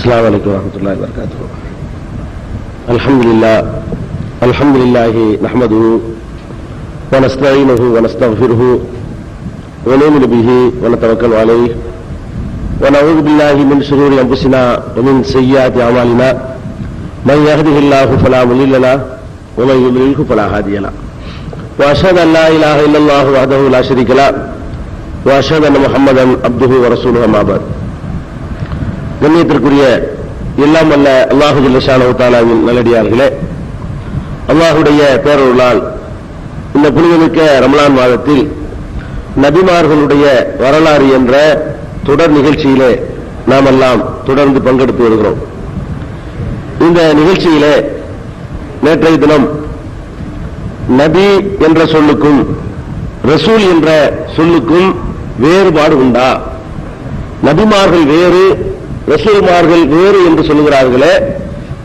السلام عليكم ورحمة الله وبركاته. الحمد لله نحمده ونستعينه ونستغفره ونؤمن به ونتوكل عليه ونعوذ بالله من شرور أنفسنا ومن سيئات أعمالنا من يهده الله فلا مضل له ومن يضلله فلا هادي له وأشهد أن لا إله إلا الله وحده لا شريك له وأشهد أن محمدا عبده ورسوله أما بعد. கண்ணியத்திற்குரிய எல்லாம் வல்ல அல்லாஹு ஜல்ல ஷானஹு தஆலாவின் நல்லடியார்களே, அல்லாஹுடைய பேரருளால் இந்த புனிதமிக்க ரமலான் மாதத்தில் நபிமார்களுடைய வரலாறு என்ற தொடர் நிகழ்ச்சியிலே நாம் எல்லாம் தொடர்ந்து பங்கெடுத்து வருகிறோம். இந்த நிகழ்ச்சியிலே நேற்றைய தினம் நபி என்ற சொல்லுக்கும் ரசூல் என்ற சொல்லுக்கும் வேறுபாடு உண்டா, நபிமார்கள் வேறு ரசூல்மார்கள் வேறு என்று சொல்லுகிறார்களே,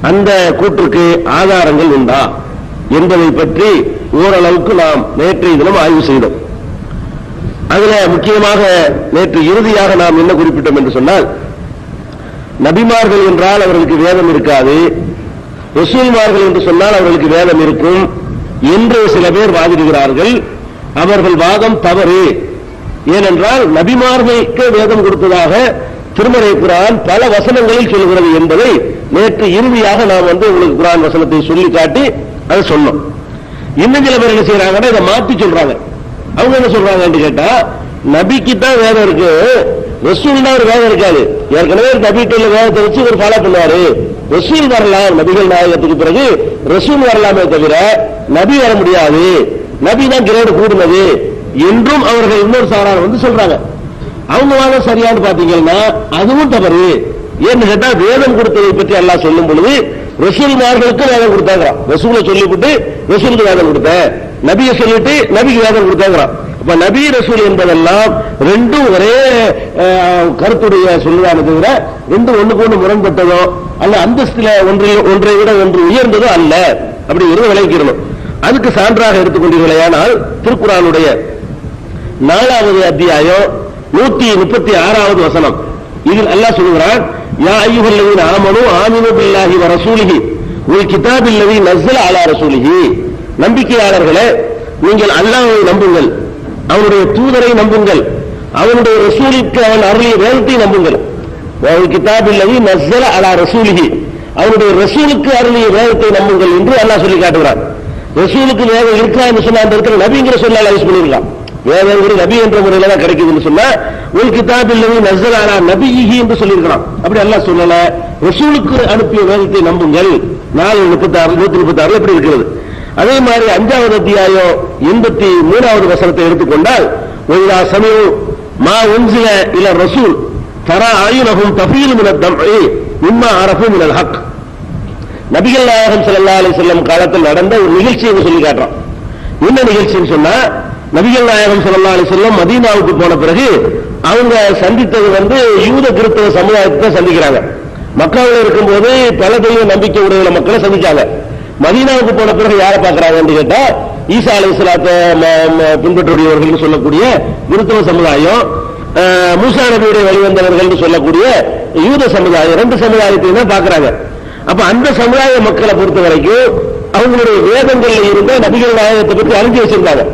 அந்த கூற்றுக்கு ஆதாரங்கள் உண்டா என்பதை பற்றி ஓரளவுக்கு நாம் நேற்றைய தினம் ஆய்வு செய்தோம். அதில் முக்கியமாக நேற்று இறுதியாக நாம் என்ன குறிப்பிட்டோம் என்று சொன்னால், நபிமார்கள் என்றால் அவர்களுக்கு வேதம் இருக்காது, ரசூல்மார்கள் என்று சொன்னால் அவர்களுக்கு வேதம் இருக்கும் என்று சில பேர் வாதிடுகிறார்கள். அவர்கள் வாதம் தவறு. ஏனென்றால் நபிமார்களுக்கு வேதம் கொடுத்ததாக திருமறை குர்ஆன் பல வசனங்களில் சொல்கிறது என்பதை நேற்று இறுதியாக நாம் உங்களுக்கு குர்ஆன் வசனத்தை சொல்லி காட்டி அதை சொன்னோம். இன்னும் சில பேர் என்ன செய்யறாங்கன்னா இதை மாற்றி சொல்றாங்க. அவங்க என்ன சொல்றாங்க கேட்டா, நபிக்கு தான் வேதம் இருக்கு, ரசூல் தான் ஒரு வேதம் இருக்காது. ஏற்கனவே நபிட்டுள்ள வேதத்தை வச்சு ஒரு ஃபாலோ பண்ணுவாரு, ரசூல் வரலாம், நபிகள் நாயகத்துக்கு பிறகு ரசூல் வரலாமே தவிர நபி வர முடியாது, நபி தான் கிரேடு கூடுனது என்றும் அவர்கள் இன்னொரு சாரார் சொல்றாங்க. அவங்க வாதம் சரியானு பாத்தீங்கன்னா அதுவும் தவறு. ஏன்னு கேட்டா, வேதம் கொடுத்ததை பற்றி அல்லாஹ் சொல்லும் பொழுது ரசூல்மார்களுக்கு வேதம் கொடுத்தாங்கிறான். ரசூலை சொல்லிவிட்டு ரசூலுக்கு வேதம் கொடுத்த, நபியை சொல்லிட்டு நபிக்கு வேதம் கொடுத்தாங்கிறான். அப்ப நபி ரசூல் என்பதெல்லாம் ரெண்டும் ஒரே கருத்துடைய சொல்லுவானே தவிர ரெண்டும் ஒண்ணுக்கு ஒண்ணு முரண்பட்டதோ அல்ல அந்தஸ்துல ஒன்றை விட ஒன்று உயர்ந்ததோ அல்ல. அப்படி ஒரு விளைவிக்கணும். அதுக்கு சான்றாக எடுத்துக்கொண்டீர்களேயானால் திருக்குர்ஆனுடைய 4வது அத்தியாயம் 136வது வசனம், இதில் அல்லாஹ் சொல்கிறான், யா அய்யுஹல்லதீன ஆமனூ ஆமினூ பில்லாஹி வ ரசூலிஹி வல் கிதாபில்லதீ நஸ்ஸல அலா ரசூலிஹி. நம்பிக்கையாளர்களே, நீங்கள் அல்லாஹ்வை நம்புங்கள், அவனுடைய தூதரை நம்புங்கள், அவனுடைய ரசூலுக்கு அவன் அருளிய வேதத்தை நம்புங்கள். வல் கிதாபில்லதீ நஸ்ஸல அலா ரசூலிஹி, அவனுடைய ரசூலுக்கு அருளிய வேதத்தை நம்புங்கள் என்று அல்லாஹ் சொல்லி காட்டுகிறான். ரசூலுக்கு வேதம் இருக்கா என்று சொன்ன அந்த இடத்துல நபிங்கிற சொல்ல அல்லாஹ் யூஸ் பண்ணிருக்கான். வேதம் நபி என்ற முறையில தான் கிடைக்குதுன்னு சொன்னா உல் கிதாபில்லதீ நஸ்ஸல அலா நபியிஹி என்று சொல்லியிருக்கிறான். அப்படி அல்லாஹ் சொல்லல, ரசூலுக்கு அனுப்பிய வேதத்தை நம்புங்கள். 4:36 எப்படி இருக்கிறது. அதே மாதிரி 5வது அத்தியாயம் 83வது வசனத்தை எடுத்துக்கொண்டால், ஒய்தா சமிஉ மா உன்சில இல ரசூல் தரா அய்யுனஹும் தஃபீலு மினத் தம்இ மிம்மா அரஃபு மினல் ஹக். நபிகள் நாயகம் ஸல்லல்லாஹு அலைஹி வஸல்லம் காலத்தில் நடந்த ஒரு நிகழ்ச்சியை சொல்லி காட்டுறான். என்ன நிகழ்ச்சின்னு சொன்னா, நபிகள் நாயகம் ஸல்லல்லாஹு அலைஹி வஸல்லம் மதீனாவுக்கு போன பிறகு அவங்க சந்தித்தது யூத கிறிஸ்தவ சமுதாயத்தை சந்திக்கிறாங்க. மக்காவில் இருக்கும்போது பல தெய்வ நம்பிக்கை உடைய மக்களை சந்திச்சாங்க. மதீனாவுக்கு போன பிறகு யாரை பார்க்கிறாங்க கேட்டா, ஈசா அலைஹிஸ்ஸலாத்தை பின்பற்றக்கூடியவர்கள் சொல்லக்கூடிய கிறிஸ்தவ சமுதாயம், மூசா நபியுடைய வழிவந்தவர்கள் சொல்லக்கூடிய யூத சமுதாயம், 2 சமுதாயத்தையும் தான் பார்க்கிறாங்க. அப்ப அந்த சமுதாய மக்களை பொறுத்த வரைக்கும் அவங்களுடைய வேதங்கள்ல இருந்த நபிகள் நாயகத்தை பற்றி அறிஞ்சு வச்சிருந்தாங்க.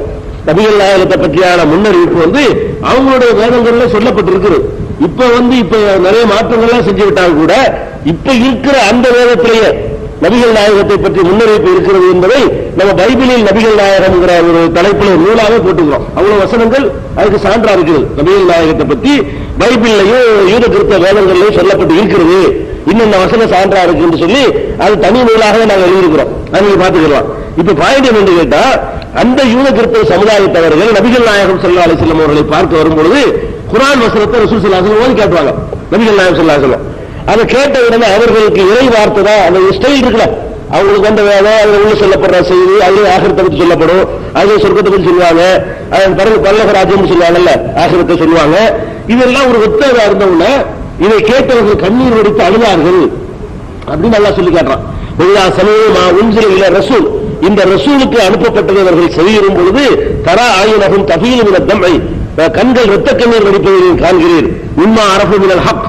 நபிகள் நாயகத்தை பற்றியான முன்னறிவிப்பு அவங்களுடைய வேதங்கள்ல சொல்லப்பட்டிருக்கிறது. இப்ப இப்ப நிறைய மாற்றங்கள்லாம் செஞ்சு விட்டால் கூட இப்ப இருக்கிற அந்த வேதத்திலேயே நபிகள் நாயகத்தை பற்றி முன்னறிவிப்பு இருக்கிறது என்பதை நம்ம பைபிளில் நபிகள் நாயகம்ங்கிற ஒரு தலைப்பில் நூலாக போட்டுக்கிறோம். அவ்வளவு வசனங்கள் அதுக்கு சான்றா இருக்கிறது. நபிகள் நாயகத்தை பற்றி பைபிள்லையும் யூத கிறிஸ்தவ வேதங்கள்லையும் சொல்லப்பட்டு இருக்கிறது. இன்னும் வசன சான்றா இருக்கு என்று சொல்லி அது தனி நூலாகவே நாங்கள் எழுதியிருக்கிறோம். அதை நீங்க பாத்துக்கலாம். இப்ப பாயிண்ட் என்று கேட்டா, அந்த யூத கிறிஸ்தவ சமுதாயத்தவர்கள் நபிகள் நாயகம் ஸல்லல்லாஹு அலைஹி வஸல்லம் அவர்களை பார்க்க வரும்பொழுது குர்ஆன் வசனத்தை ரசூல் ஸல்லல்லாஹு அலைஹி வஸல்லம் காட்டுவாங்க. நபிகள் நாயகம் ஸல்லல்லாஹு அலைஹி வஸல்லம் அதை கேட்ட உடனே அவர்களுக்கு இறை வார்த்தை தான் அந்த ஸ்டைல் இருக்குல்ல, அவங்களுக்கு வேலை, அதில் உள்ள சொல்லப்படுற செய்தி, அதில் ஆகிரத்தை பற்றி சொல்லப்படும், அதில் சொர்க்கத்தை பற்றி சொல்லுவாங்க, அதன் பிறகு பல்லவ ராஜ்யம் சொல்லுவாங்கல்ல, ஆகிரத்தை சொல்லுவாங்க. இதெல்லாம் ஒரு ஒத்ததா இருந்தவுடனே இதை கேட்டவர்கள் கண்ணீர் வடித்து அழுதார்கள் அப்படின்னு நல்லா சொல்லி காட்டுறான். ரசூல், இந்த ரசூலுக்கு அனுப்பப்பட்டவர்கள் செய்யும் பொழுது தரா ஆயுனஹும் தஃபீலு மினத் தம்இ, கண்கள் இரத்த கண்ணீர் வடிப்பதை காண்கிறீர். உம்மா அரஃபு மினல் ஹக்,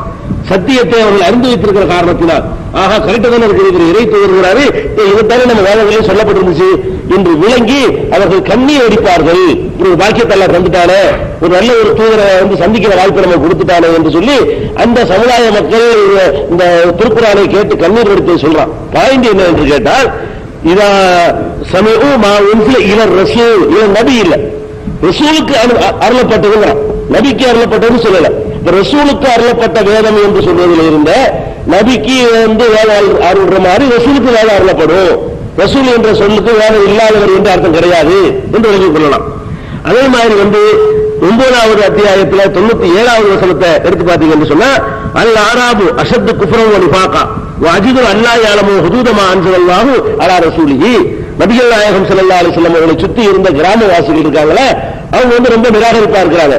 சத்தியத்தை அவர்கள் அறிந்து வைத்திருக்கிற காரணத்தினால் ஆஹா கரெக்டா தானே இருக்கிற இறை தூதர்கிறாரு இதுதானே நம்ம வேதங்களில் சொல்லப்பட்டிருந்துச்சு என்று விளங்கி அவர்கள் கண்ணீர் அடிப்பார்கள். ஒரு பாக்கியத்தெல்லாம் தந்துட்டானே, ஒரு நல்ல ஒரு தூதரை சந்திக்கிற வாய்ப்பை நம்ம கொடுத்துட்டானே என்று சொல்லி அந்த சமுதாய மக்கள் இந்த திருக்குறானை கேட்டு கண்ணீர் வடித்து சொல்றான். பாயிண்ட் என்ன என்று கேட்டால் இதா சமயம் இவர் ரசூல் இவர் நபி இல்ல, ரசூலுக்கு அருளப்பட்டதுங்கிறான். நபிக்கு அருளப்பட்டதுன்னு சொல்லல. ரசூலுக்கு அருளப்பட்ட வேதம் என்று சொல்வதில் இருந்த நபிக்கு வேதம் அருள்ற மாதிரி ரசூலுக்கு வேதம் அருளப்படும். ரசூல் என்ற சொல்லுக்கு வேதம் இல்லாதவர் என்று அர்த்தம் கிடையாது என்று விளங்கிக் கொள்ளலாம். அதே மாதிரி 9வது அத்தியாயத்தில் 97வது வசனத்தை எடுத்து பார்த்தீங்கன்னு சொன்னா அல் ஆராபு அஷத்து குஃப்ரன் வ நிஃபாகா வ அஜிது அல்லா யஅலமு ஹுதூதமா அன்ஸலல்லாஹு அலா ரசூலிஹி. நபிகள் நாயகம் ஸல்லல்லாஹு அலைஹி வஸல்லம் அவர்களை சுத்தி இருந்த கிராமவாசிகள் இருக்காங்களே, அவங்க ரொம்ப நிராகரிப்பா இருக்கிறாங்க,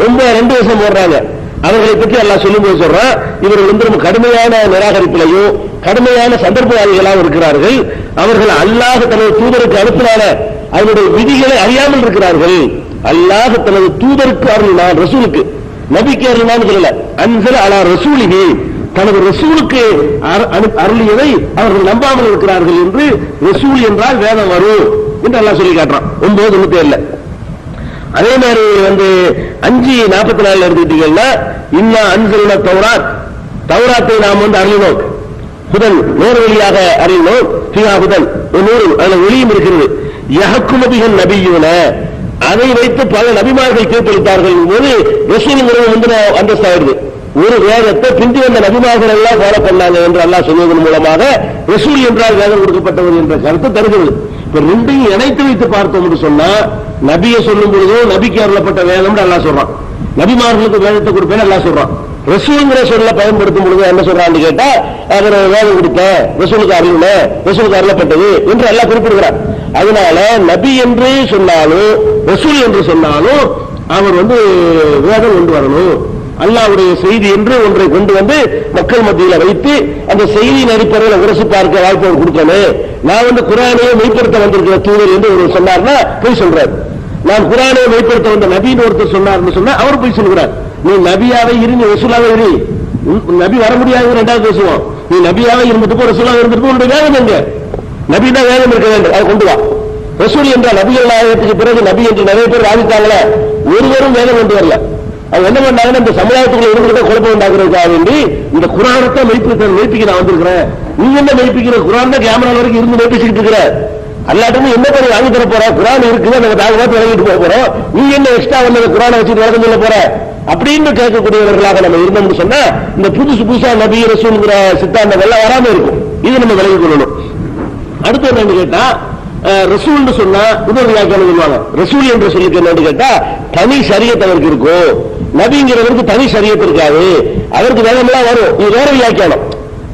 ரொம்ப 2 வருஷம் போடுறாங்க. அவர்களை பற்றி அல்லாஹ் சொல்லும்போது சொல்றான், இவர்கள் ரொம்ப கடுமையான நிராகரிப்பிலையும் கடுமையான சந்தர்ப்பவாதிகளாக இருக்கிறார்கள். அவர்கள் அல்லாஹ் தனது தூதருக்கு அனுப்பினால அவருடைய விதிகளை அறியாமல் இருக்கிறார்கள். அல்லாஹ் தனது தூதருக்கு அருளினான், ரசூலுக்கு, நபிக்கு அருளினான்னு சொல்லல, அன்ஸல அலா ரசூலிஹி, தனது ரசூலுக்கு அருளியதை அவர்கள் நம்பாமல் இருக்கிறார்கள் என்று ரசூல் என்றால் வேதம் வரும் என்று அல்லாஹ் சொல்லி காட்டுறான் 9:97. அதே மாதிரி 5:44 எடுத்துக்கிட்டீங்கன்னா இன்னா அன்ஸல்னா தௌராத், தௌராத்தை நாம் அருளினோம், ஹுதன் நேர்வழியாக அறிந்தோம், ஃபிஹா ஹுதன் நூறு அதில் ஒளியும் இருக்கிறது, யஹ்குமு பிஹன் நபியூன அதை வைத்து பல நபிமார்கள் தீர்ப்பளித்தார்கள் போது ரசூலுங்கிறது அந்தஸ்தாயிருது. ஒரு வேதத்தை பிந்தி வந்த நபிமார்கள் எல்லாம் ஃபாலோ பண்ணாங்க என்று அல்லாஹ் சொல்வதன் மூலமாக ரசூல் என்றால் வேதம் கொடுக்கப்பட்டவர் என்ற கருத்து தருகிறது. இப்ப ரெண்டையும் இணைத்து வைத்து பார்த்தோம் என்று சொன்னா நபியை சொல்லும் பொழுதோ நபிக்கு அருளப்பட்ட வேதம் அல்லாஹ் சொல்றான், நபிமார்களுக்கு வேதத்தை கொடுப்பேன்னு அல்லாஹ் சொல்றான். ரசூல்ங்கிற சொல்ல பயன்படுத்தும் பொழுது என்ன சொல்றான்னு கேட்டா அவர் வேதம் கொடுத்த ரசூலுக்கு அருள ரசூலுக்கு அருளப்பட்டது என்று அல்லாஹ் குறிப்பிடுகிறார். அதனால நபி என்று சொன்னாலும் ரசூல் என்று சொன்னாலும் அவர் வேதம் கொண்டு வரணும், அல்லாஹ்வுடைய செய்தி என்று ஒன்றை கொண்டு வந்து மக்கள் மத்தியில் வைத்து அந்த செய்தியின் அடிப்படையில் உரசி பார்க்க வாய்ப்பு கொடுக்கணும். நான் குர்ஆனையே மெய்ப்படுத்த வந்திருக்கிற தூதர் என்று ஒரு சொன்னார்னா போய் சொல்றார். நான் குர்ஆனையே மெய்ப்படுத்த வந்த நபின்னு ஒருத்தர் சொன்னார்னு சொன்னா அவர் போய் சொல்கிறார். நீ நபியாவே இரு, நீ ரசூலாவே இரு, நபி வர முடியாது, 2வது பேசுவோம். நீ நபியாவே இருந்துட்டு ரசூலாவே இருந்துட்டு உன்னுடைய வேதம் எங்க? நபினா வேதம் இருக்க வேண்டும், அதை கொண்டு வா. ரசூல் என்ற நபிகள் நாயகத்துக்கு பிறகு நபி என்று நிறைய பேர் வாதித்தாங்களே, ஒருவரும் வேதம் கொண்டு வரல. அவங்க என்ன பண்ணாங்கன்னா இந்த சமுதாயத்துக்குள்ள இருந்துகிட்ட குழப்பம் உண்டாக்குறதுக்காக வேண்டி இந்த குர்ஆனை மெய்ப்பிக்க நான் வந்திருக்கிறேன், நீ என்ன மெய்ப்பிக்கிற? குர்ஆன் தான் கேமரா வரைக்கும் இருந்து மெய்ப்பிச்சுட்டு இருக்கிற, அல்லாட்டும் என்ன பண்ணி வாங்கி தர போற? குர்ஆன் இருக்குது, நாங்க தாழ்வாத்து விளங்கிட்டு போக போறோம், நீ என்ன எக்ஸ்ட்ரா வந்து குர்ஆனை வச்சுட்டு வழக்கம் சொல்ல போற அப்படின்னு கேட்கக்கூடியவர்களாக நம்ம இருந்தோம்னு சொன்னா இந்த புதுசா நபி ரசூல்ங்கிற சித்தாந்தங்கள்லாம் வராம இருக்கும். இது நம்ம விளங்கிக் கொள்ளணும். அடுத்து என்னன்னு கேட்டா ரசூல்னு சொன்னா இன்னொரு வியாக்கியானம் சொல்லுவாங்க. ரசூல் என்று சொல்லிட்டு என்னன்னு கேட்டா தனி ஷரியத் அவருக்கு இருக்கும், நபிங்கிறவருக்கு தனி ஷரியத் இருக்காது, அவருக்கு வேதமெல்லாம் வரும். இது வேற வியாக்கியானம்.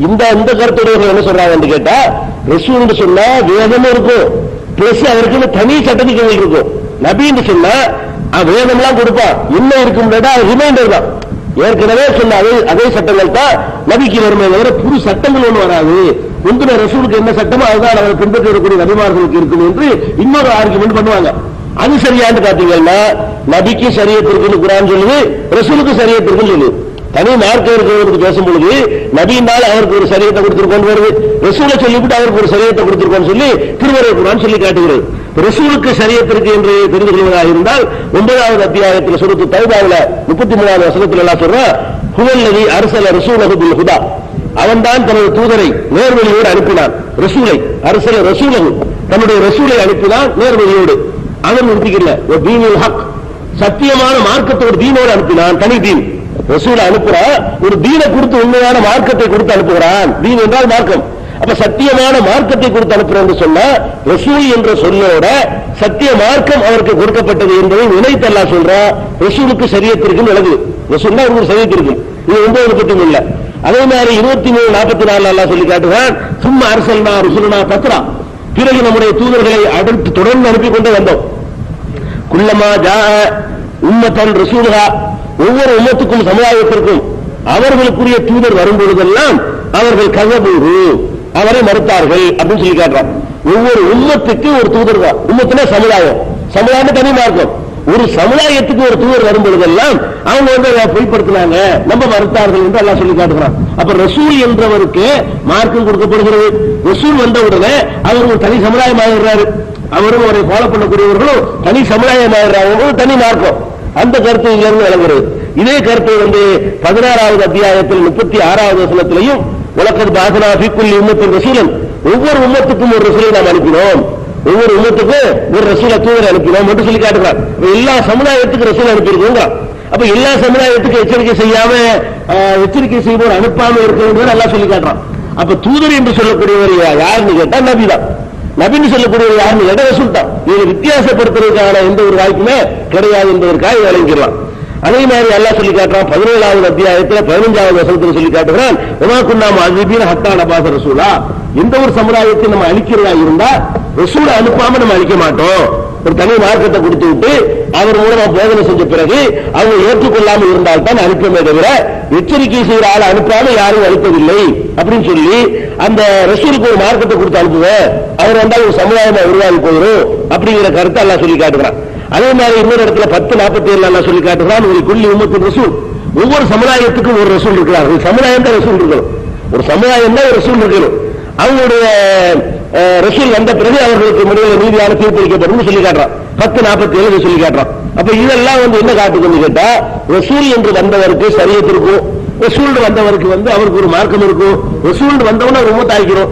இந்த கருத்துடையவர்கள் என்ன சொல்றாங்கன்னு கேட்டா ரசூல்னு சொன்னா வேதமும் இருக்கும், பிளஸ் அவருக்கு தனி சட்டத்துக்கு இருக்கும். நபின்னு சொன்னா வேதம்லாம் கொடுப்பான், என்ன இருக்கும் ரிமைண்டர் தான், ஏற்கனவே சொன்ன அதே சட்டங்கள் தான் நபிக்கு வருமே தவிர புது சட்டங்கள் ஒன்று வராது. முந்தின ரசூலுக்கு என்ன சட்டமோ அதுதான் அவர் பின்பற்றி வரக்கூடிய நபிமார்களுக்கு இருக்கும் என்று இன்னொரு ஆர்குமெண்ட் பண்ணுவாங்க. அது சரியான்னு பாத்தீங்கன்னா நபிக்கு சரியத்திற்கு குர்ஆன் சொல்லுது, ரசூலுக்கு சரியத்திற்கு சொல்லுது. தனி மார்க்கம் இருக்கிறவருக்கு பேசும்பொழுது நபியினால் அவருக்கு ஒரு சரியத்தை கொடுத்திருக்கோன்னு வருது, ரசூலை சொல்லிவிட்டு அவருக்கு ஒரு சரியத்தை கொடுத்திருக்கோன்னு சொல்லி திருமறை குர்ஆன் சொல்லி காட்டுகிறது. ரசூலுக்கு சரியத்திற்கு என்று தெரிந்து கொள்வதாக இருந்தால் 9வது அத்தியாயத்தில் சூரத்து தௌபாவுல 33வது வசனத்தில் எல்லாம் சொல்ற ஹுவல்லதி அர்ஸல ரசூலஹு பில் ஹுதா, அவன்தான் தனது தூதரை நேர்வழியோடு அனுப்பினான். ரசூலை அர்ஸல ரசூலஹு, தன்னுடைய ரசூலை அனுப்பினான் நேர்வழியோடு. அவன் நிறுத்திக்கல, ஒரு தீனுல் ஹக், சத்தியமான மார்க்கத்தோடு தீனோடு அனுப்பினான். தனி தீன் ரசூலை அனுப்புறான், ஒரு தீனை கொடுத்து உண்மையான மார்க்கத்தை கொடுத்து அனுப்புகிறான். தீன் என்றால் மார்க்கம். அப்ப சத்தியமான மார்க்கத்தை கொடுத்து அனுப்புறேன் சொன்னா ரசூல் என்ற சொல்லோட சத்திய மார்க்கம் அவருக்கு கொடுக்கப்பட்டது என்பதை நினைத்து அல்லாஹ் சொல்றா. ரசூலுக்கு சரியத்திற்கு விளங்குது, ரசூல்னா ஒரு சரியத்திற்கு. இது 9 பத்தி இல்ல. அதே மாதிரி 23:44 அல்லாஹ் சொல்லி காட்டுவான், சும்மா அர்சல்னா ரசூலுனா தத்ரா, பிறகு நம்முடைய தூதர்களை அடுத்து தொடர்ந்து அனுப்பி கொண்டு வந்தோம். குல்லமா ஜா உம்மத்தன் ரசூலுஹா, ஒவ்வொரு உம்மத்துக்கும் சமுதாயத்திற்கும் அவர்களுக்குரிய தூதர் வரும்பொழுதெல்லாம் அவர்கள் கஸபூஹு, அவரை மறுத்தார்கள் அப்படின்னு சொல்லி காட்டுறான். ஒவ்வொரு உம்மத்துக்கு ஒரு தூதர் தான். உம்மத்துனா சமுதாயம், சமுதாயம் தனி மார்க்கம். ஒரு சமுதாயத்துக்கு ஒரு தூதர் வரும்பொழுதெல்லாம் அவங்க பொய்ப்படுத்தினாங்க, நம்ம மறுத்தார்கள் என்று அல்லாஹ் சொல்லி காட்டுகிறான். அப்ப ரசூல் என்றவருக்கு மார்க்கம் கொடுக்கப்படுகிறது. ரசூல் வந்தவுடனே அவர் ஒரு தனி சமுதாயமாகிறாரு, அவரும் அவரை ஃபாலோ பண்ணக்கூடியவர்களும் தனி சமுதாயமாகிறாங்க, தனி மார்க்கம். அந்த கருத்து இங்கிருந்து விளங்குகிறது. இதே கருத்து 16வது அத்தியாயத்தில் 36வது வசனத்திலையும் உலகத் பாசனா ஃபீக்குல் உம்மத்தின் ரசூலன், ஒவ்வொரு உம்மத்துக்கும் ஒரு ரசூலை நாம் அனுப்பினோம், ஒவ்வொரு உம்மத்துக்கும் ஒரு ரசூலை தூதரை அனுப்பினோம் என்று சொல்லி காட்டுகிறார். எல்லா சமுதாயத்துக்கு ரசூல் அனுப்பியிருக்கோங்க. அப்ப எல்லா சமுதாயத்துக்கு எச்சரிக்கை செய்யாம எச்சரிக்கை செய்வோர் அனுப்பாம இருக்கிறது நல்லா சொல்லி காட்டுறான். அப்ப தூதர் என்று சொல்லக்கூடியவர் யாருன்னு கேட்டா நபி தான். நபின்னு சொல்லக்கூடியவர் யாருன்னு கேட்டா ரசூல் தான். இதை வித்தியாசப்படுத்துறதுக்கான எந்த ஒரு வாய்ப்புமே கிடையாது என்பதற்காக விளங்கிடலாம். அதே மாதிரி அல்லாஹ் சொல்லி காட்டுறான் 17வது அத்தியாயத்தில் 15வது வசனத்தில் சொல்லி காட்டுகிறான், உமாக்குன்னா அஸீபீன ஹத்தா நபாஸ ரசூலா, எந்த ஒரு சமுதாயத்தை நம்ம அழிக்கிறதா இருந்தா ரசூலை அனுப்பாம நம்ம அழிக்க மாட்டோம். ஒரு தனி மார்க்கத்தை கொடுத்து விட்டு அவர் மூலமா போதனை செஞ்ச பிறகு அவங்க ஏற்றுக்கொள்ளாமல் இருந்தால் தான் அனுப்பமே தவிர எச்சரிக்கை செய்கிற ஆளை அனுப்பாம யாரும் அனுப்பவில்லை அப்படின்னு சொல்லி அந்த ரசூலுக்கு ஒரு மார்க்கத்தை கொடுத்து அனுப்புவேன், அவர் வந்தால் ஒரு சமுதாயமா உருவாகி போயிடும் அப்படிங்கிற கருத்தை அல்லாஹ் சொல்லி காட்டுகிறான். அதே மாதிரி இன்னொரு இடத்துல 10:47 அல்லாஹ் சொல்லி காட்டுகிறான், ஒரு குல்லி உம்மத்தின் ரசூல், ஒவ்வொரு சமுதாயத்துக்கும் ஒரு ரசூல் இருக்கிறார்கள். சமுதாயம் தான் ரசூல் இருக்கணும், ஒரு சமுதாயம் தான் ரசூல் இருக்கணும். அவங்களுடைய ரசூல் வந்த பிறகு அவர்களுக்கு முடிவில் நீதியான தீர்ப்பளிக்கப்படும் சொல்லி காட்டுறான். 10:47 சொல்லி காட்டுறான். அப்ப இதெல்லாம் என்ன காட்டுன்னு கேட்டா, ரசூல் என்று வந்தவருக்கு சரியத் இருக்கும், ரசூல் வந்தவருக்கு அவருக்கு ஒரு மார்க்கம் இருக்கும். ரசூல் வந்தவன ஒரு உம்மத் ஆகிக்கிறோம்,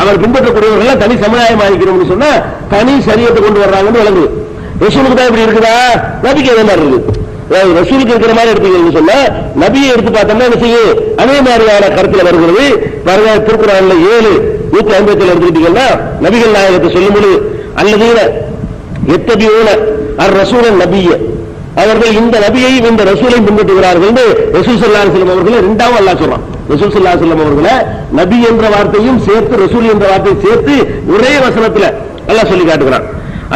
அவர் பின்பற்றக்கூடியவர்கள் தனி சமுதாயம் ஆகிக்கிறோம்னு சொன்னா தனி சரியத்தை கொண்டு வர்றாங்கன்னு விளங்குது. ரசூலுக்கு தான் இப்படி இருக்குதா, நபிக்கு அதே மாதிரி இருக்குது. ரசூலுக்கு இருக்கிற மாதிரி எடுத்துக்கணும்னு சொன்னா நபியை எடுத்து பார்த்தோம்னா என்ன செய்யும், அதே மாதிரியான கருத்துல வருகிறது. திருக்குறான்ல 7:157 எடுத்துக்கிட்டீங்கன்னா நபிகள் நாயகத்தை சொல்லும்போது அல்லதீன எத்தபியூன அர் ரசூலன் நபிய, அவர்கள் இந்த நபியையும் இந்த ரசூலை பின்பற்றுகிறார்கள் என்று ரசூல் ஸல்லல்லாஹு அலைஹி வஸல்லம் அவர்களை இரண்டாவது அல்லாஹ் சொல்றான். ரசூல் ஸல்லல்லாஹு அலைஹி வஸல்லம் அவர்களை நபி என்ற வார்த்தையும் சேர்த்து ரசூல் என்ற வார்த்தையும் சேர்த்து ஒரே வசனத்துல அல்லாஹ் சொல்லி காட்டுகிறான்.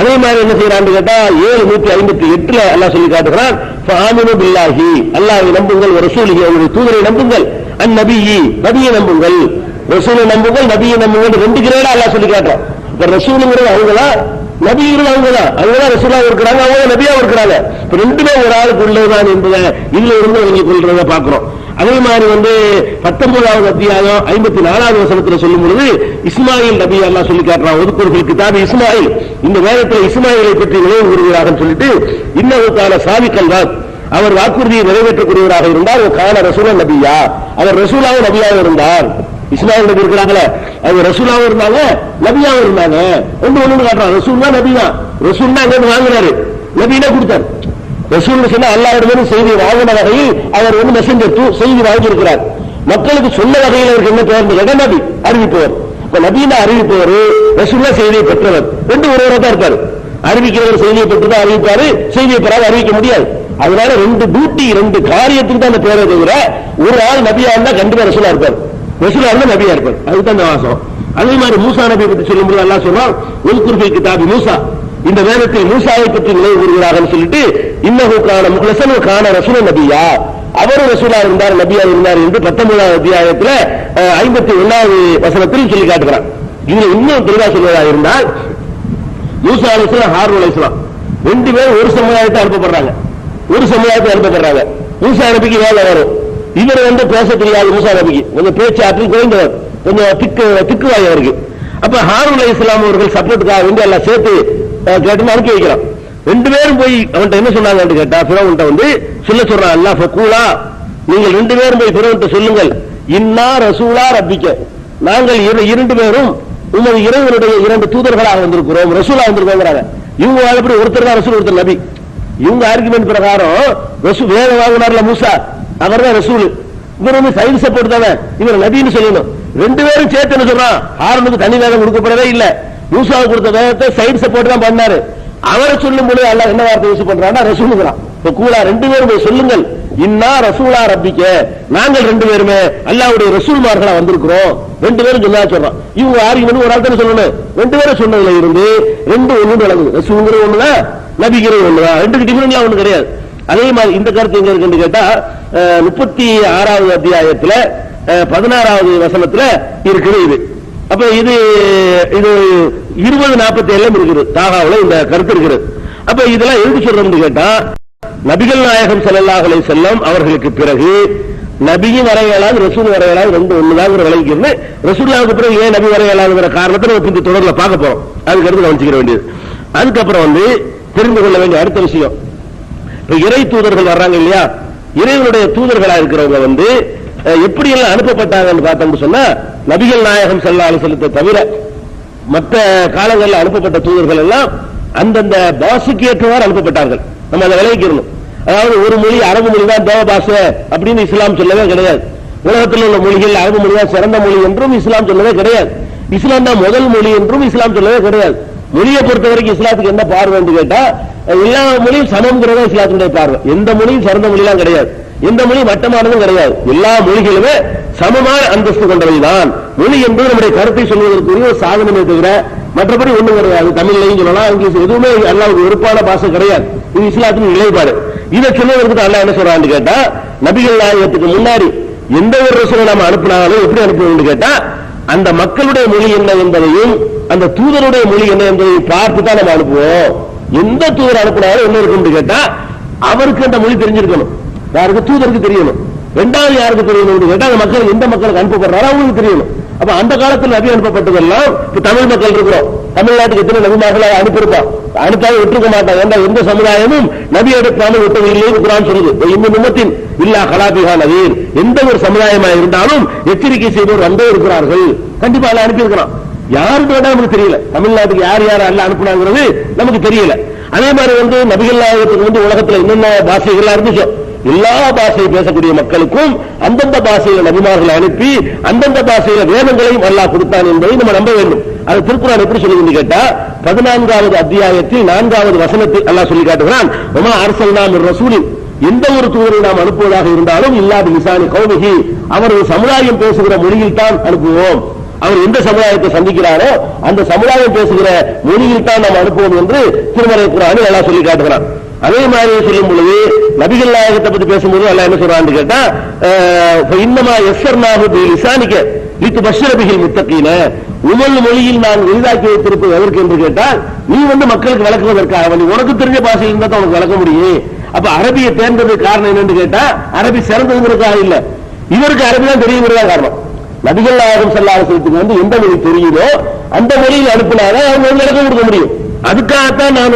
அதே மாதிரி என்ன செய்யறான்னு கேட்டா 7:158 அல்லாஹ் சொல்லி காட்டுகிறான், ஃபஆமினு பில்லாஹி, அல்லாஹ்வை நம்புங்கள், ரசூலிஹி, அவருடைய தூதரை நம்புங்கள், அந்நபியி, நபியை நம்புங்கள், ரசூலை நம்புங்கள், நபியை நம்புங்கள், ரெண்டு கிரேடா அல்லாஹ் சொல்லி காட்டுறான். இப்ப ரசூலுங்கிறது அவங்கதான், நபிங்கிறது அவங்கதான், அவங்கதான் ரசூலாவும் இருக்கிறாங்க, அவங்க நபியாவும் இருக்கிறாங்க. இப்ப ரெண்டுமே ஒரு ஆளுக்கு உள்ளதுதான் என்பதை இதுல இருந்து விளங்கிக் கொள்றத பாக்குறோம். அதே மாதிரி 19வது அத்தியாயம் 54வது வசனத்துல சொல்லும் பொழுது இஸ்மாயில் நபி அல்லாஹ் சொல்லி காட்டுறான், ஒதுக்குறுகள் கிதாபி இஸ்மாயில், இந்த வேதத்தில் இஸ்மாயிலை பற்றி நினைவு கூறுகிறார்கள் சொல்லிட்டு, இன்னஹுக்கான சாபிக்கல் தான், அவர் வாக்குறுதியை நிறைவேற்றக்கூடியவராக இருந்தார், கான ரசூலன் நபியா, அவர் ரசூலாவும் நபியாவும் இருந்தார். இஸ்மாயில் நபி இருக்கிறாங்களே, அவங்க ரசூலாவும் இருந்தாங்க நபியாவும் இருந்தாங்க. ஒண்ணு காட்டுறான், ரசூல்னா நபிதான், ரசூல்னா அங்க வாங்கினாரு, நபினா கொடுத்தாரு. ரசூல் சொன்னா அல்லாஹ்விடம் செய்தி வாங்கின வகையில் அவர் மெசஞ்சர் செய்தி வாங்கியிருக்கிறார். மக்களுக்கு சொன்ன வகையில் அவருக்கு என்ன பேர், நபி அறிவிப்பவர். இப்ப நபினா அறிவிப்பவர், ரசூல்லா செய்தியை பெற்றவர், ரெண்டு ஒருவராக தான் இருப்பாரு. அறிவிக்கிறவர் செய்தியை பெற்றுதான் அறிவிப்பாரு, செய்தியை பெறாத அறிவிக்க முடியாது. அதனால ரெண்டு டியூட்டி, ரெண்டு காரியத்துக்கு தான் அந்த பேரை தவிர ஒரு ஆள் நபியா இருந்தா கண்டிப்பா ரசூலா இருப்பார், ரசூலா இருந்தா நபியா இருப்பார். அதுதான் இந்த வாசம். அதே மாதிரி மூசா நபியை பற்றி சொல்லும்போது அல்லாஹ் சொல்றான், ஒதுக்குறுகள் கிதாபி மூசா, இந்த வேதத்தில் மூசாவை பற்றி நினைவு கூறுகிறார்கள் சொல்லிட்டு, இன்னஹுக்கான முஹ்லஸன் கான ரசூலன் நபியா, அவரும் ரசூலா இருந்தார், நபியா இருந்தார் என்று 19வது அத்தியாயத்தில் 51வது வசனத்தில் சொல்லி காட்டுகிறார். இதுல இன்னும் தெளிவா சொல்வதாக இருந்தால், மூசா அலைஹிஸ்ஸலாம், ஹாரூன் அலைஹிஸ்ஸலாம் ரெண்டு பேரும் ஒரு சமுதாயத்தை அனுப்பப்படுறாங்க, ஒரு சமுதாயத்தை அனுப்பப்படுறாங்க. மூசா நபிக்கு வேலை வரும், இவர் பேச தெரியாது, மூசா நபிக்கு கொஞ்சம் பேச்சு ஆற்றல் குறைந்தவர், கொஞ்சம் திக்குவாய் அவருக்கு. அப்ப ஹாரூன் அலைஹிஸ்ஸலாம் அவர்கள் சப்போர்ட்டுக்காக வேண்டி எல்லாம் சேர்த்து கேட்டு அனுப்பி வைக்கிறான். ரெண்டு பேரும் போய் அவன்கிட்ட என்ன சொன்னாங்க கேட்டா, ஃபிரௌன்கிட்ட சொல்றான், அல்லாஹ் ஃபகூலா, நீங்கள் ரெண்டு பேரும் போய் ஃபிரௌன்கிட்ட சொல்லுங்கள், இன்னா ரசூலா ரப்பிக்க, நாங்கள் இரண்டு பேரும் உமது இறைவனுடைய இரண்டு தூதர்களாக வந்திருக்கிறோம், ரசூலா வந்திருக்கோங்கிறாங்க. இவங்க எப்படி ஒருத்தர் தான் ரசூல், ஒருத்தர் நபி. இவங்க ஆர்குமெண்ட் பிரகாரம் ரசூல் வேத வாங்கினார்ல மூசா, அவர் தான் ரசூல், இவர் சைடு சப்போர்ட் தானே, இவர் நபின்னு சொல்லணும். ரெண்டு பேரும் சேர்த்து என்ன சொல்றான், ஹாரூனுக்கு தனி வேதம் கொடுக்கப்படவே இல்லை, மூசாவுக்கு கொடுத்த வேதத்தை சைடு சப்போர்ட் தான் பண்ணாரு. அவரை சொல்லும் பொழுது அல்லாஹ் என்ன வார்த்தை யூஸ் பண்றான்னா ரசூலுங்கிறான். இப்ப கூலா ரெண்டு பேரும் போய் சொல்லுங்கள், இன்னா ரசூலா ரப்பிக்க, நாங்கள் ரெண்டு பேருமே அல்லாஹ்வுடைய ரசூல்மார்களா வந்திருக்கிறோம், ரெண்டு பேரும் சொன்னா சொல்றான். இவங்க ஆர்குமெண்ட் ஒரு ஆள் தானே சொல்லணும், ரெண்டு பேரும் சொன்னதுல இருந்து ரெண்டு ஒண்ணு விளங்குது, ரசூலுங்கிற ஒண்ணுதான், நபிங்கிற ஒண்ணுதான், ரெண்டுக்கு டிஃபரெண்ட்லாம் ஒண்ணு கிடையாது. அதே மாதிரி இந்த கருத்து எங்க இருக்குன்னு கேட்டா 36வது அத்தியாயத்துல 16வது வசனத்துல இருக்குது இது. அப்ப இது 20:47 இருக்குது, தாகாவுல இந்த கருத்து இருக்கிறது. அப்ப இதெல்லாம் எதுக்கு சொல்றோம்னு கேட்டா, நபிகள் நாயகம் ஸல்லல்லாஹு அலைஹி வஸல்லம் அவர்களுக்கு பிறகு நபியும் வர இயலாது, ரசூல் வர இயலாது, ரெண்டு ஒண்ணுதான் விளங்கிக்கிறது. ரசூலுல்லாஹ்வுக்கு பிறகு ஏன் நபி வர இயலாதுங்கிற காரணத்தை நம்ம இந்த தொடர்ல பார்க்க போறோம். அதுக்கு அடுத்து கவனிச்சுக்க வேண்டியது. அதுக்கப்புறம் தெரிந்து கொள்ள வேண்டிய அடுத்த விஷயம், இப்ப இறை தூதர்கள் வர்றாங்க இல்லையா, இறைவனுடைய தூதர்களா இருக்கிறவங்க எப்படி எல்லாம் அனுப்பப்பட்டாங்கன்னு பார்த்தோம்னு சொன்னா, நபிகள் நாயகம் ஸல்லல்லாஹு அலைஹி வஸல்லத்தை தவிர மற்ற காலங்களில் அனுப்பப்பட்ட தூதர்கள் எல்லாம் அந்தந்த பாஷைக்கு ஏற்றவாறு அனுப்பப்பட்டார்கள். நம்ம அதை விளைவிக்கணும். அதாவது ஒரு மொழி அரபு மொழி தான் தேவ பாஷை அப்படின்னு இஸ்லாம் சொல்லவே கிடையாது. உலகத்தில் உள்ள மொழிகள் அரபு மொழி தான் சிறந்த மொழி என்றும் இஸ்லாம் சொல்லவே கிடையாது. இஸ்லாம் தான் முதல் மொழி என்றும் இஸ்லாம் சொல்லவே கிடையாது. மொழியை பொறுத்த வரைக்கும் இஸ்லாத்துக்கு என்ன பார்வை என்று கேட்டா, எல்லா மொழியும் சமம்ங்கிறதா இஸ்லாத்துடைய பார்வை. எந்த மொழியும் சிறந்த மொழிலாம் கிடையாது, எந்த மொழி மட்டமானதும் கிடையாது. எல்லா மொழிகளுமே சமமான அந்தஸ்து கொண்டவைதான். மொழி என்பது நம்முடைய கருத்தை சொல்வதற்குரிய ஒரு சாதனமே தவிர மற்றபடி ஒண்ணும் கிடையாது. தமிழ்லையும் சொல்லலாம், இங்கிலீஷ், எதுவுமே அல்லாஹ்வுக்கு விருப்பான பாஷை கிடையாது. இது இஸ்லாத்தின் நிலைப்பாடு. இதை சொல்வதற்கு அல்லாஹ் என்ன சொல்றான்னு கேட்டா, நபிகள் நாயகத்துக்கு முன்னாடி எந்த ஒரு ரசூலை நாம அனுப்பினாலும் எப்படி அனுப்புவோம்னு கேட்டா, அந்த மக்களுடைய மொழி என்ன என்பதையும் அந்த தூதருடைய மொழி என்ன என்பதையும் பார்த்து தான் நம்ம அனுப்புவோம். எந்த தூதர் அனுப்பினாலும் என்ன இருக்குன்னு கேட்டா, அவருக்கு அந்த மொழி தெரிஞ்சிருக்கணும். யாருக்கு? தூதருக்கு தெரியணும். ரெண்டாவது யாருக்கு தெரியணும் கேட்டா, அந்த மக்கள் எந்த மக்களுக்கு அனுப்பப்படுறாரோ அவங்களுக்கு தெரியணும். அப்ப அந்த காலத்தில் நபி அனுப்பப்பட்டதெல்லாம் இப்ப தமிழ் மக்கள் இருக்கிறோம், தமிழ்நாட்டுக்கு எத்தனை நபிமார்களை அனுப்பியிருப்போம், அனுப்பாமல் விட்டுருக்க மாட்டாங்க. ஏன்னா எந்த சமுதாயமும் நபி எடுக்காமல் விட்டதில்லை குர்ஆன் சொல்லுது. இந்த நிமித்தின் இல்லா கலாபிஹா நதீர், எந்த ஒரு சமுதாயமா இருந்தாலும் எச்சரிக்கை செய்தவர் வந்தே இருக்கிறார்கள். கண்டிப்பா அல்ல அனுப்பியிருக்கிறான். யாருக்கு வேணா நமக்கு தெரியல, தமிழ்நாட்டுக்கு யார் யார் அல்ல அனுப்புனாங்கிறது நமக்கு தெரியல. அதே மாதிரி நபிகள் நாயகத்துக்கு உலகத்துல என்னென்ன பாஷைகளா இருந்துச்சோ எல்லா பாஷையை பேசக்கூடிய மக்களுக்கும் அந்தந்த பாஷையில நபிமார்களை அனுப்பி அந்தந்த பாஷையில வேதங்களையும் அல்லாஹ் கொடுத்தான் என்பதை நம்ம நம்ப வேண்டும். அது திருக்குர்ஆன் எப்படி சொல்லுதுன்னு கேட்டா, 14வது அத்தியாயத்தில் 4வது வசனத்தில் அல்லாஹ் சொல்லி காட்டுகிறான், வமா அர்ஸல்னா மிர் ரசூலின், எந்த ஒரு தூதரை நாம் அனுப்புவதாக இருந்தாலும் இல்லா பிலிசானி கௌமிஹி, அவரது சமுதாயம் பேசுகிற மொழியில் தான் அனுப்புவோம். அவர் எந்த சமுதாயத்தை சந்திக்கிறாரோ அந்த சமுதாயம் பேசுகிற மொழியில் தான் நாம் அனுப்புவோம் என்று திருமறை குர்ஆனில் அல்லாஹ் சொல்லி காட்டுகிறான். அதே மாதிரி சொல்லும் பொழுது நபிகள் நாயகத்தை பத்தி பேசும்போது அல்லாஹ் என்ன சொல்றான்னு கேட்டா, இன்னமா யஸ்ஸர்னாஹு பிலிசானிக லிதுபஷ்ஷிர பிஹில் முத்தகீன, உமல் மொழியில் நான் எளிதாக்கி வைத்திருப்பது எதற்கு என்று கேட்டால், நீ மக்களுக்கு விளக்குவதற்காக. உனக்கு தெரிஞ்ச பாஷையில் இருந்தா தான் உனக்கு விளக்க முடியும். அப்ப அரபியை தேர்ந்ததுக்கு காரணம் என்னன்னு கேட்டா, அரபி சிறந்ததுங்கிறதுக்காக இல்ல, இவருக்கு அரபி தான் தெரியுங்கிறதா காரணம். நபிகள் நாயகம் ஸல்லல்லாஹு அலைஹி வஸல்லம் எந்த மொழி தெரியுதோ அந்த மொழியில் அனுப்பினாதான் அவங்க விளக்கம் கொடுக்க முடியும். அதுக்காகத்தான் நான்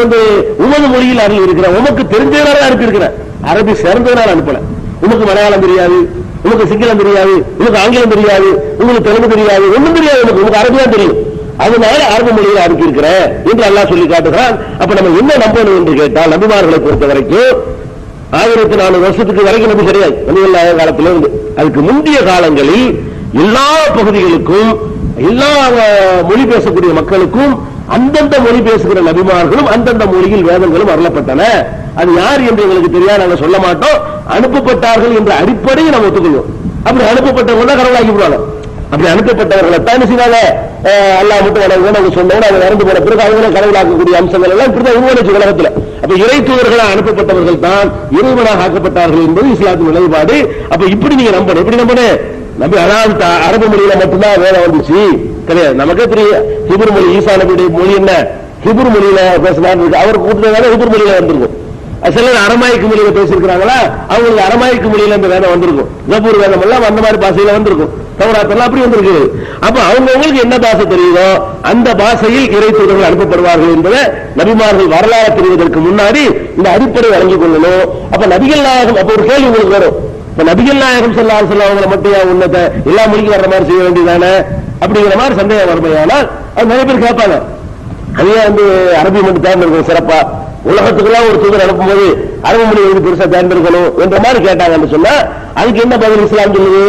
உமது மொழியில் அருள் இருக்கிறேன், உமக்கு தெரிஞ்சதுனால அனுப்பி இருக்கிறேன், அரபி சிறந்ததுனால அனுப்பல. உமக்கு மலையாளம் தெரியாது, உமக்கு சிங்களம் தெரியாது, உனக்கு ஆங்கிலம் தெரியாது, உங்களுக்கு தெலுங்கு தெரியாது, ஒண்ணும் தெரியாது, உனக்கு அரபி தான் தெரியும், அதனால அரபு மொழியில் அனுப்பி இருக்கிறேன் என்று அல்லாஹ் சொல்லி காட்டுகிறான். அப்ப நம்ம என்ன நம்பணும் என்று கேட்டால், நபிமார்களை பொறுத்த வரைக்கும் 1400 வருஷத்துக்கு வரைக்கும் நபி கிடையாது. நபிகள் நாயக காலத்திலிருந்து அதுக்கு முந்தைய காலங்களில் எல்லா பகுதிகளுக்கும் எல்லா மொழி பேசக்கூடிய மக்களுக்கும் அந்தந்த மொழி பேசுகிற நபிமார்களும் அந்தந்த மொழியில் வேதங்களும் அருளப்பட்டன. அது யார் என்று எங்களுக்கு தெரியாது, நாங்கள் சொல்ல மாட்டோம். அனுப்பப்பட்டார்கள் என்ற அடிப்படையை நம்ம ஒத்துக்கொள்வோம். அப்படி அனுப்பப்பட்டவங்க தான் கடவுளாக்கி விடுவாங்க. அப்படி அனுப்பப்பட்டவர்களை தான் செய்வாங்க, அல்லாஹ் மட்டும் வணங்குவோம் அவங்க சொன்னவங்க அவங்க இறந்து போன பிறகு அவங்கள கடவுளாக்கக்கூடிய அம்சங்கள் எல்லாம் இப்படிதான் உருவாச்சு உலகத்துல. அப்ப இறை தூதர்களாக அனுப்பப்பட்டவர்கள் தான் இறைவனாக ஆக்கப்பட்டார்கள் என்பது இஸ்லாத்தின் நிலைப்பாடு. அப்ப இப்படி நீங்க நம்பணும். எப்படி நம்பணும்? நபி அதாவது அரபு மொழியில மட்டும்தான் வேலை வந்துச்சு கிடையாது. நமக்கே தெரியும் ஹிப்ரு மொழி, ஈசா நபியுடைய மொழி என்ன ஹிப்ரு மொழியில பேசினார், அவர் கூட்டத்தால ஹிப்ரு மொழியில வந்திருக்கும். சிலர் அரமாய்க்கு மொழியில பேசியிருக்கிறாங்களா, அவங்களுக்கு அரமாய்க்கு மொழியில இந்த வேதம் வந்திருக்கும். ஜபூர் வேதம் எல்லாம் அந்த மாதிரி பாஷையில வந்திருக்கும், தௌராத்தெல்லாம் அப்படி வந்திருக்கு. அப்ப அவங்களுக்கு என்ன பாஷை தெரியுதோ அந்த பாஷையில் இறை தூதர்கள் அனுப்பப்படுவார்கள் என்பதை நபிமார்கள் வரலாறு தெரிவதற்கு முன்னாடி இந்த அடிப்படை வழங்கிக் கொள்ளணும். அப்ப நபிகள் நாயகம், அப்ப ஒரு கேள்வி உங்களுக்கு வரும், இப்ப நபிகள் நாயகம் ஸல்லல்லாஹு அலைஹி வஸல்லம் அவங்களை மட்டும் உன்னத எல்லா மொழிக்கும் வர்ற மாதிரி செய்ய வேண்டியதானே அப்படிங்கிற மாதிரி சந்தேகம் வருமையானால் அது நிறைய பேர் கேட்பாங்க. அதே அரபி மட்டும் தேர்ந்தெடுக்கணும் சிறப்பா, உலகத்துக்குலாம் ஒரு தூதர் அனுப்பும்போது அரபு மொழி வந்து பெருசா தேர்ந்தெடுக்கணும் என்ற மாதிரி கேட்டாங்கன்னு சொன்னா அதுக்கு என்ன பதில் இஸ்லாம் சொல்லுது?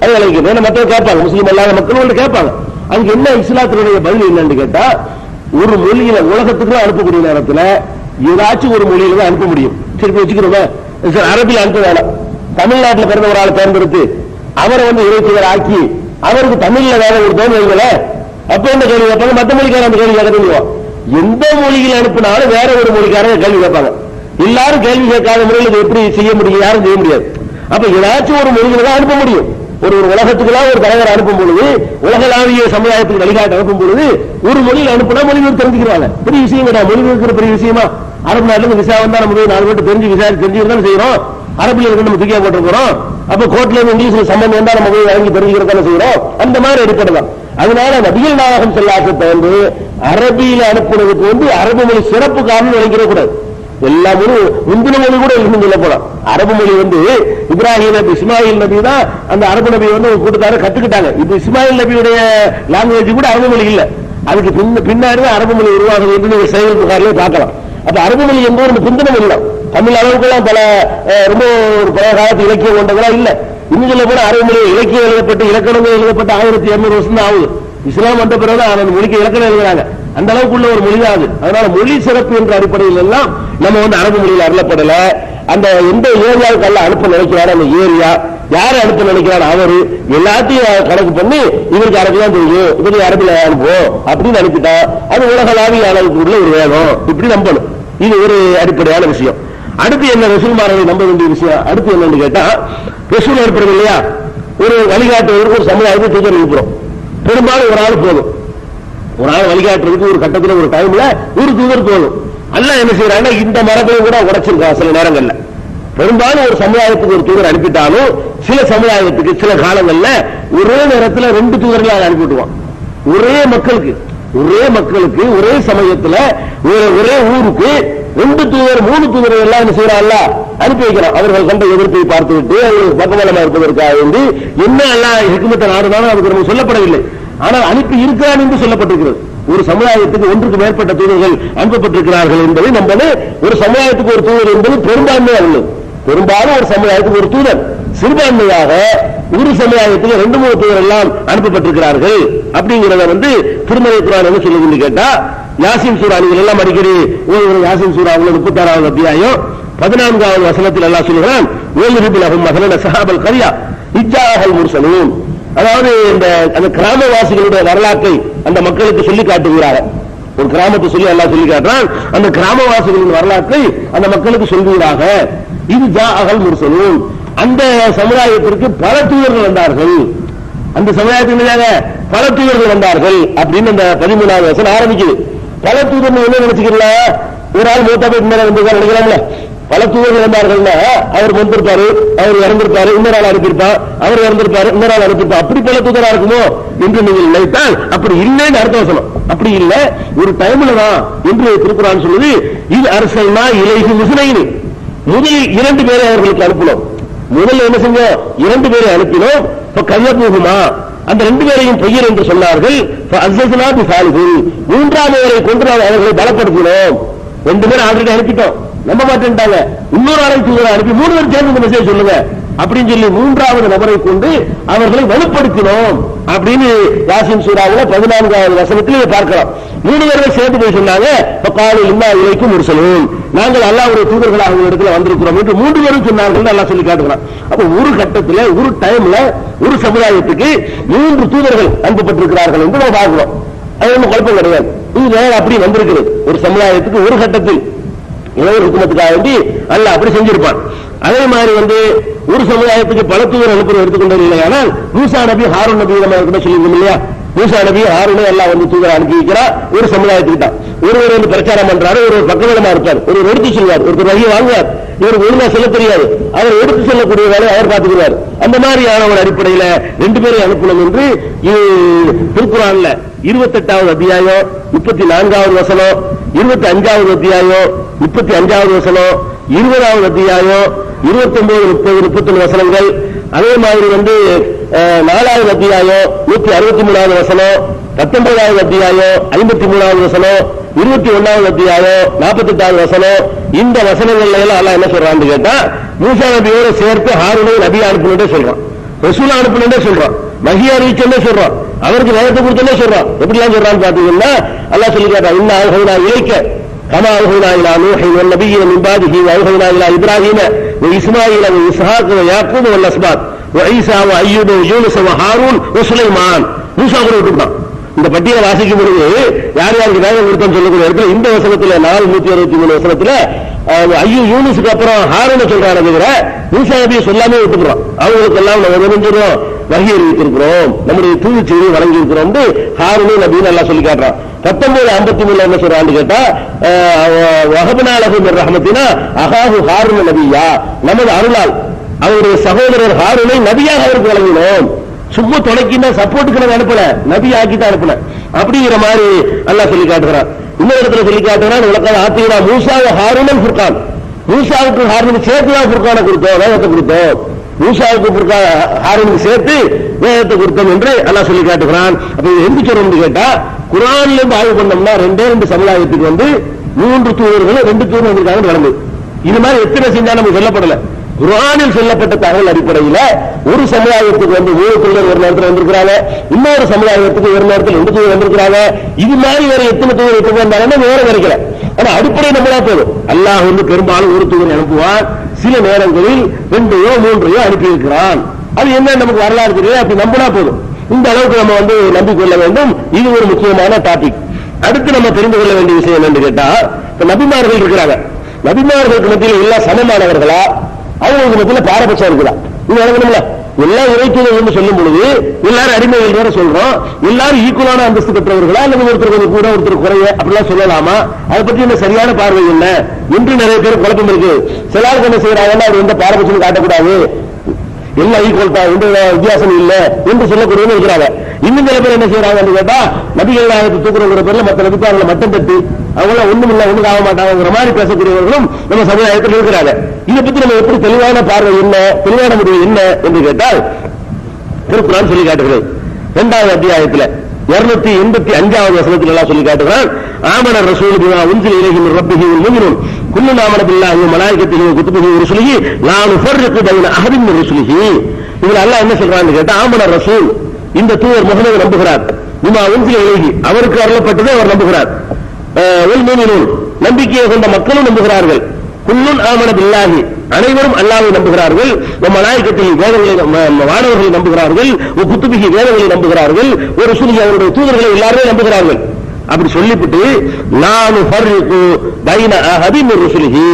அது விளைவிக்கிறது மக்கள் கேட்பாங்க, முஸ்லீம் அல்லாத மக்கள் கேட்பாங்க. அதுக்கு என்ன இஸ்லாத்தினுடைய பதில் என்னன்னு கேட்டா, ஒரு மொழியில உலகத்துக்குலாம் அனுப்பக்கூடிய நேரத்தில் ஏதாச்சும் ஒரு மொழியில தான் அனுப்ப முடியும். சரி வச்சுக்கிறோமா, அரபியில் அனுப்ப வேணாம். தமிழ்நாட்டில் பிறந்த ஒரு ஆளை தேர்ந்தெடுத்து அவரை இறை தூதர் ஆக்கி அவருக்கு தமிழ்ல வேற ஒரு தோல் வைக்கல, அப்ப என்ன கேள்வி கேட்பாங்க? மற்ற மொழிக்காரன் அந்த கேள்வி கேட்க, எந்த மொழியில் அனுப்பினாலும் வேற ஒரு மொழிக்காரங்க கேள்வி கேட்பாங்க. எல்லாரும் கேள்வி கேட்காத முறையில் எப்படி செய்ய முடியும்? யாரும் செய்ய முடியாது. அப்ப ஏதாச்சும் ஒரு மொழியில தான் அனுப்ப முடியும். ஒரு உலகத்துக்கெல்லாம் ஒரு தலைவர் அனுப்பும் பொழுது, உலகளாவிய சமுதாயத்துக்கு வழிகாட்டு அனுப்பும் பொழுது ஒரு மொழியில் அனுப்புனா மொழிபெயர்ப்பு தெரிஞ்சுக்கிறாங்க. பெரிய விஷயம் கிடையாது. மொழிபெயர்க்கிற பெரிய விஷயமா? அரபு நாட்டுல விசா வந்தா நம்ம 4 பேர் தெரிஞ்சு விசாரிச்சு தெரிஞ்சுக்கிறதான செய்யறோம். அரபில் இருக்கு நம்ம தூக்கியா போட்டுருக்கிறோம். அப்ப கோர்ட்ல இருந்து இங்கிலீஷ்ல சம்பந்தம் வந்தா நம்ம போய் வாங்கி தெரிஞ்சுக்கிறதான செய்யறோம். அந்த மாதிரி அடிப்படைதான். அதனால நபிகள் நாயகம் ஸல்லல்லாஹு வந்து அரபியில அனுப்புறதுக்கு அரபு மொழி சிறப்பு காரணம் நினைக்கிற கூடாது. எல்லா மொழி முந்தின மொழி கூட இருந்து சொல்ல போலாம். அரபு மொழி இப்ராஹிம் நபி இஸ்மாயில் நபி தான் அந்த அரபு நபி கூட்டத்தார கத்துக்கிட்டாங்க. இப்ப இஸ்மாயில் நபியுடைய லாங்குவேஜ் கூட அரபு மொழி இல்ல. அதுக்கு பின்னாடி அரபு மொழி உருவாகுது என்று நீங்க செயல் புகாரிலே பார்க்கலாம். அப்ப அரபு மொழி என்பது ஒரு பிந்தின மொழி தான். தமிழ் அளவுக்குலாம் பல ரொம்ப ஒரு பழைய காலத்து இலக்கியம் கொண்டதெல்லாம் இல்ல. இன்னும் சொல்ல போல அரபு மொழி இலக்கியம் எழுதப்பட்டு இலக்கணங்கள் எழுதப்பட்ட 1200 வருஷம் தான் ஆகுது. இஸ்லாம் வந்த பிறகு அந்த மொழிக்கு இலக்கணம் எழுதுறாங்க. அந்த அளவுக்கு உள்ள ஒரு மொழி தான் அது. அதனால மொழி சிறப்பு என்ற அடிப்படையில் எல்லாம் நம்ம அரபு மொழியில் அருளப்படல. அந்த எந்த ஏரியாவுக்கு எல்லாம் அனுப்ப நினைக்கிறாரு அந்த ஏரியா, யாரை அனுப்ப நினைக்கிறாரு அவரு, எல்லாத்தையும் கணக்கு பண்ணி இவருக்கு அரபு தான் தெரியும், இப்படி அரபில் அனுப்புவோம் அப்படின்னு அனுப்பிட்டா அது உலகளாவிய அளவுக்கு உள்ள ஒரு வேகம். இப்படி நம்பணும். இது ஒரு அடிப்படையான விஷயம். அடுத்து என்ன ரசூல்மார்களை நம்ப வேண்டிய விஷயம் அடுத்து என்னன்னு கேட்டா, ரசூல் அனுப்புறது இல்லையா, ஒரு வழிகாட்டுவதற்கு ஒரு சமுதாயத்தை தூக்கி அனுப்புறோம். பெரும்பாலும் ஒரு ஆள் போதும். ஒரு ஆள் வழிகாட்டுறதுக்கு ஒரு கட்டத்தில் ஒரு டைம்ல ஒரு தூதர் போதும். அல்லாஹ் என்ன செய்யறாங்க, இந்த மரபையும் கூட உடைச்சிருக்கா சில நேரங்கள்ல. பெரும்பாலும் ஒரு சமுதாயத்துக்கு ஒரு தூதர் அனுப்பிட்டாலும் சில சமுதாயத்துக்கு சில காலங்கள்ல ஒரே நேரத்தில் 2 தூதர்களை அனுப்பிவிடுவான். ஒரே மக்களுக்கு ஒரே சமயத்துல ஒரே ஊருக்கு 2 தூதர் 3 தூதர்கள் எல்லாம் என்ன செய்யறாங்க, அனுப்பி வைக்கிறான். அவர்கள் கண்ட எதிர்ப்பை பார்த்துவிட்டு அவர்கள் பக்கபலமா இருப்பதற்காக வேண்டி என்ன எல்லாம் ஹிக்மத்தை நாடுனாலும் அதுக்கு நம்ம சொல்லப்படவில்லை. ஆனால் அனுப்பி இருக்கிறான் என்று சொல்லப்பட்டிருக்கிறது. ஒரு சமுதாயத்துக்கு 1க்கு மேற்பட்ட தூதர்கள் அனுப்பப்பட்டிருக்கிறார்கள் என்பதை நம்பது. ஒரு சமுதாயத்துக்கு ஒரு தூதர் என்பது பெரும்பான்மையாக உள்ளது. பெரும்பாலும் ஒரு சமுதாயத்துக்கு ஒரு தூதர், சிறுபான்மையாக ஒரு சமுதாயத்துக்கு 2-3 தூதர் எல்லாம் அனுப்பப்பட்டிருக்கிறார்கள். அப்படிங்கிறத திருமலை குர்ஆன் என்ன சொல்லுதுன்னு கேட்டா, யாசின் சூரா நீங்கள் எல்லாம் அடிக்கடி யாசின் சூரா 36வது அத்தியாயம் 14வது வசனத்தில் அல்லாஹ் சொல்கிறான், ஓய்வு லஹும் மஸலன ஸஹாபல் கரியா இஜ்ஜாஹல் முர்ஸலூன். அதாவது அந்த கிராமவாசிகளுடைய வரலாற்றை அந்த மக்களுக்கு சொல்லி காட்டுகிறார். ஒரு கிராமத்தை சொல்லி அல்லாஹ் சொல்லி காட்டுறான். அந்த கிராமவாசிகளின் வரலாற்றை அந்த மக்களுக்கு சொல்கிறாக. இது ஜாஅல் முர்ஸலூன். அந்த சமுதாயத்திற்கு பல தூதர்கள் வந்தார்கள். அந்த சமுதாயத்திற்கு பல தூதர்கள் வந்தார்கள் அப்படின்னு அந்த 13வது வசனம் ஆரம்பிக்குது. பல தூதர்கள் என்ன நினைச்சுக்கல, ஒரு ஆள் மூத்தா போய் நினைக்கிறாங்களே, பல தூதர்கள் வந்தார்கள். அவர் வந்திருப்பாரு, அவர் இறந்திருப்பாரு, இன்னொரு ஆள் அனுப்பியிருப்பார், அவர் இறந்திருப்பாரு, இன்னொரு ஆள் அனுப்பியிருப்பார். அப்படி பல தூதரா இருக்குமோ என்று நீங்கள் நினைத்தால் அப்படி இல்லைன்னு அர்த்த வசனம். அப்படி இல்ல, ஒரு டைம்ல தான் என்று திருக்குறான் சொல்லுது. இது அரசல்னா இலைஹி முஸ்லைனி, முதலில் 2 பேரை அவர்களுக்கு அனுப்பினோம். முதல்ல என்ன செஞ்சோம், 2 பேரை அனுப்பினோம். கல்லபூகுமா, அந்த 2 பேரையும் பொய்யர் என்று சொன்னார்கள். மூன்றாவதை கொண்டு அவர்களை பலப்படுத்தினோம். 2 பேரை ஆல்ரெடி அனுப்பிட்டோம், நம்ப மாட்டேன்ட்டாங்க. இன்னொரு ஆளை தூதரை அனுப்பி 3 பேர் சேர்ந்து மெசேஜ் சொல்லுங்க அப்படின்னு சொல்லி 3வது நபரை கொண்டு அவர்களை வலுப்படுத்தினோம் அப்படின்னு யாசின் சூராவுல 14வது வசனத்தில் பார்க்கலாம். 3 பேரை சேர்ந்து போய் சொன்னாங்க, இன்னா இலைக்கும் முர்ஸலூன், நாங்கள் அல்லாஹ்வுடைய தூதர்களாக உங்க இடத்துல வந்திருக்கிறோம் என்று 3 பேரும் சொன்னார்கள் அல்லாஹ் சொல்லி காட்டுகிறான். அப்ப ஒரு கட்டத்தில் ஒரு டைம்ல ஒரு சமுதாயத்துக்கு 3 தூதர்கள் அனுப்பப்பட்டிருக்கிறார்கள் என்று நம்ம பார்க்கிறோம். அது ஒன்றும் குழப்பம் கிடையாது. இது அப்படி வந்திருக்கிறது. ஒரு சமுதாயத்துக்கு ஒரு கட்டத்தில் இளைஞர் ஹுக்குமத்துக்காக வேண்டி அல்லாஹ் அப்படி செஞ்சிருப்பான். அதே மாதிரி ஒரு சமுதாயத்துக்கு பல தூதர் அனுப்புறது எடுத்துக்கொண்டது இல்லையானால் மூசா நபி ஹாரூன் நபி நம்ம கூட சொல்லியிருக்கோம் இல்லையா, மூசா நபி ஹாரூனை எல்லாம் தூதரை அனுப்பி வைக்கிறார். ஒரு சமுதாயத்துக்கு தான் ஒருவர் பிரச்சாரம் பண்றாரு, ஒரு பக்கபலமா இருப்பார், ஒரு எடுத்து சொல்வார், ஒருத்தர் வழியை வாங்குவார். இவருக்கு ஒழுங்கா சொல்ல தெரியாது, அவர் எடுத்து செல்லக்கூடிய வேலை அவர் பார்த்துக்கிறார். அந்த மாதிரியான ஒரு அடிப்படையில 2 பேரை அனுப்பணும் என்று திருக்குறான்ல 28வது அத்தியாயம் 34வது வசனம், 25வது அத்தியாயம் 35வது வசனம், 20வது அத்தியாயம் 29, 30, 31 வசனங்கள். அதே மாதிரி 4வது அத்தியாயம் 163வது வசனம், 19வது அத்தியாயம் 53வது வசனம், 21வது அத்தியாயம் 48வது வசனம். இந்த வசனங்கள்ல எல்லாம் அல்லாஹ் என்ன சொல்றான்னு கேட்டா, மூசா நபியோட சேர்த்து ஹாரூனை நபி அனுப்பினே சொல்றான், ரசூல் அனுப்பினே சொல்றான், வஹி அறிவிச்சே சொல்றான், அவருக்கு வேதத்தை கொடுத்தே சொல்றான். எப்படிலாம் சொல்றான்னு பாத்தீங்கன்னா அல்லாஹ் சொல்லி கேட்டா, இன்ன அல்ஹைனா இலைக்க கமா அல்ஹைனா இலா நூஹி வன் நபிய்யின மின் பாதிஹி வ அல்ஹைனா இலா இப்ராஹீம வ இஸ்மாஈல வ இஸ்ஹாக் வ யாக்கூப் வல் அஸ்பாத் வ ஈசா வ அய்யூப் வ யூனுஸ் வ ஹாரூன் வ சுலைமான். மூசா கூட விட்டுட்டான். இந்த பட்டியலை வாசிக்கும் பொழுது யார் யாருக்கு வேகம் கொடுத்தோம்னு சொல்லக்கூடிய இடத்துல இந்த வசனத்துல 463 வசனத்துல ஐயோ யூனுஸுக்கு அப்புறம் ஹாரூனை சொல்றாங்க தவிர மூசா நபியை சொல்லாமே விட்டுக்கிறோம். அவங்களுக்கு எல்லாம் நம்ம நினைஞ்சிடும் வகி அறிவித்திருக்கிறோம், நம்முடைய தூது செய்தி வழங்கி இருக்கிறோம் ஹாரூனை நபின்னு எல்லாம் சொல்லி காட்டுறான். 1953 என்ன சொல்றான்னு கேட்டா வஹபனாலஹு மிர் ரஹ்மத்தினா அஹாஹு ஹாரூன நபியா, நமது அருளால் அவருடைய சகோதரர் ஹாரூனை நபியாக அவருக்கு வழங்கினோம். சும்மா தொடக்கினா சப்போர்ட்டுக்கு நம்ம அனுப்பல, நபி ஆக்கிதான் அனுப்பல அப்படிங்கிற மாதிரி அல்லாஹ் சொல்லி காட்டுகிறான். இன்னொரு இடத்துல சொல்லி காட்டுகிறான் உலகம் ஆத்தினா மூசாவை ஹாரூனன் ஃபுர்கான், மூசாவுக்கு ஹாரூனுக்கு சேர்த்துதான் ஃபுர்கானை கொடுத்தோம், வேதத்தை கொடுத்தோம். மூசாவுக்கு ஹாரூனுக்கு சேர்த்து வேதத்தை கொடுத்தோம் என்று அல்லாஹ் சொல்லி காட்டுகிறான். அப்ப எந்த சொல்றோம்னு கேட்டா குர்ஆன்ல இருந்து ஆய்வு பண்ணோம்னா 2 சமுதாயத்துக்கு 3 தூதர்கள் 2 தூதர் வந்திருக்காங்க நடந்து. இது மாதிரி எத்தனை செஞ்சா நமக்கு சொல்லப்படல. குர்ஆனில் சொல்லப்பட்ட தகவல் அடிப்படையில் ஒரு சமுதாயத்துக்கு 3 தூதர் ஒரு நேரத்தில் வந்திருக்கிறாங்க, இன்னொரு சமுதாயத்துக்கு ஒரு நேரத்தில் 2 தூதர் வந்திருக்கிறாங்க. இது மாதிரி வேற எத்தனை தூதர் எட்டு வந்தாலும் வேற கிடைக்கல. ஆனா அடிப்படை நம்மளா போதும். அல்லாஹ் பெரும்பாலும் ஒரு தூதரை அனுப்புவான், சில நேரங்களில் 2யோ 3யோ அனுப்பி இருக்கிறான். அது என்ன நமக்கு வரலாறு தெரியல, அப்படி நம்பினா போதும். இந்த அளவுக்கு நம்ம நம்பிக்கொள்ள வேண்டும். இது ஒரு முக்கியமான டாபிக். அடுத்து நம்ம தெரிந்து கொள்ள வேண்டிய விஷயம் என்னன்னு கேட்டா, நபிமார்கள் இருக்கிறாங்க, நபிமார்களுக்கு மத்தியில் எல்லாம் சமமானவர்களா, அவங்களுக்கு மத்தியில் பாரபட்சம் இருக்குதா? இது வழங்கணும்ல. எல்லாம் இறைத்துவர்கள் சொல்லும் பொழுது எல்லாரும் அடிமைகள் வேற சொல்றோம், எல்லாரும் ஈக்குவலான அந்தஸ்து பெற்றவர்களா அல்லது ஒருத்தர் கொஞ்சம் கூட ஒருத்தர் குறைய அப்படிலாம் சொல்லலாமா? அதை பற்றி என்ன சரியான பார்வை என்ன என்று நிறைய பேர் குழப்பம் இருக்கு. சிலருக்கு என்ன செய்யறாங்கன்னா அது எந்த பாரபட்சமும் காட்டக்கூடாது, எல்லாம் ஈக்குவல் தான், எந்த வித்தியாசம் இல்லை என்று சொல்லக்கூடியவங்க இருக்கிறாங்க. இன்னும் சில பேர் என்ன செய்யறாங்க கேட்டா நபிகள் நாயகத்தை தூக்குறவங்க பேர்ல மற்ற நபிக்காரங்களை மட்டும் தட்டி அவங்க ஒண்ணும் இல்ல ஒண்ணும் ஆக மாட்டாங்கிற மாதிரி பேசக்கூடியவர்களும் நம்ம சமுதாயத்தில் இருக்கிறாங்க. இதை பத்தி நம்ம எப்படி தெளிவான பார்வை என்ன, தெளிவான முடிவு என்ன என்று கேட்டால் திருக்குறான் சொல்லி காட்டுகிறது. 2வது அத்தியாயத்தில் 285வது வசனத்தில் எல்லாம் சொல்லி காட்டுகிறான். ஆமன ரசூல் பிமா உன்சில இலைஹி மின் ரப்பிஹி வல் முஃமினூன் குல்லுன் ஆமன பில்லாஹி வ மலாயிகத்திஹி வ குதுபிஹி வ ருசுலிஹி லா நுஃபர்ரிகு பைன அஹதின் மின் ருசுலிஹி. இதுல அல்லாஹ் என்ன சொல்றான்னு கேட்டா ஆமன ரசூல் இந்த தூதர் முஹம்மது நம்புகிறார், பிமா உன்சில இலைஹி அவருக்கு அருளப்பட்டதை அவர் நம்புகிறார், வல் முஃமினூன் நம்பிக்கையை கொண்ட மக்களும் நம்புகிறார்கள், குல்லுன் ஆமன பில்லாஹி அனைவரும் அல்லாஹ்வை நம்புகிறார்கள், மலாயிகத்தில் வேதங்களை வானவர்களை நம்புகிறார்கள், குத்துபிஹி வேதங்களை நம்புகிறார்கள், ஒரு ருசுலிஹி அவருடைய தூதர்களை எல்லாருமே நம்புகிறார்கள். அப்படி சொல்லிவிட்டு நான் ஃபர்ரிகு பைன அஹதி மின் ருசுலிஹி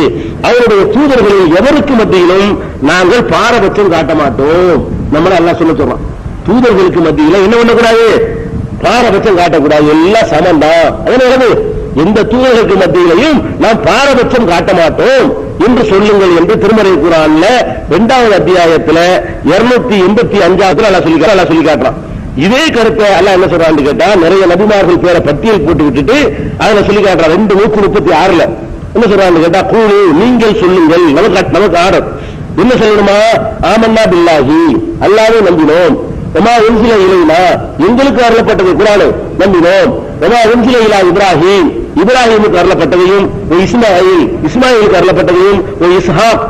அவருடைய தூதர்களில் எவருக்கு மத்தியிலும் நாங்கள் பாரபட்சம் காட்ட மாட்டோம். நம்மள அல்லாஹ் சொல்ல சொல்றோம், தூதர்களுக்கு மத்தியில என்ன பண்ணக்கூடாது, பாரபட்சம் காட்டக்கூடாது, எல்லாம் சமந்தான். அதனால எந்த தூதர்களுக்கு மத்தியிலையும் நாம் பாரபட்சம் காட்ட மாட்டோம் என்று சொல்லுங்கள் என்று திருமறை குர்ஆன்ல 2வது அத்தியாயத்துல 285 அல்லாஹ் சொல்லி காட்டுறான். இதே கருத்தை அல்லாஹ் என்ன சொல்றான்னு கேட்டா நிறைய நபிமார்கள் பேரை பட்டியல் போட்டு விட்டுட்டு அதுல சொல்லி காட்டுறான். 236 என்ன சொல்றான்னு கேட்டா கூலு நீங்கள் சொல்லுங்கள், நமக்கு ஆர்டர் என்ன சொல்லணுமா, ஆமன்னா பில்லாஹி அல்லாஹ்வை நம்பினோம், வமா உன்சில இலைனா எங்களுக்கு அருளப்பட்டது குர்ஆனை நம்பினோம், வமா உன்சில இலா இப்ராஹிம் இப்ராஹிமுக்கு அருளப்பட்டதையும், இஸ்மாயிலுக்கு அருளப்பட்டதையும்,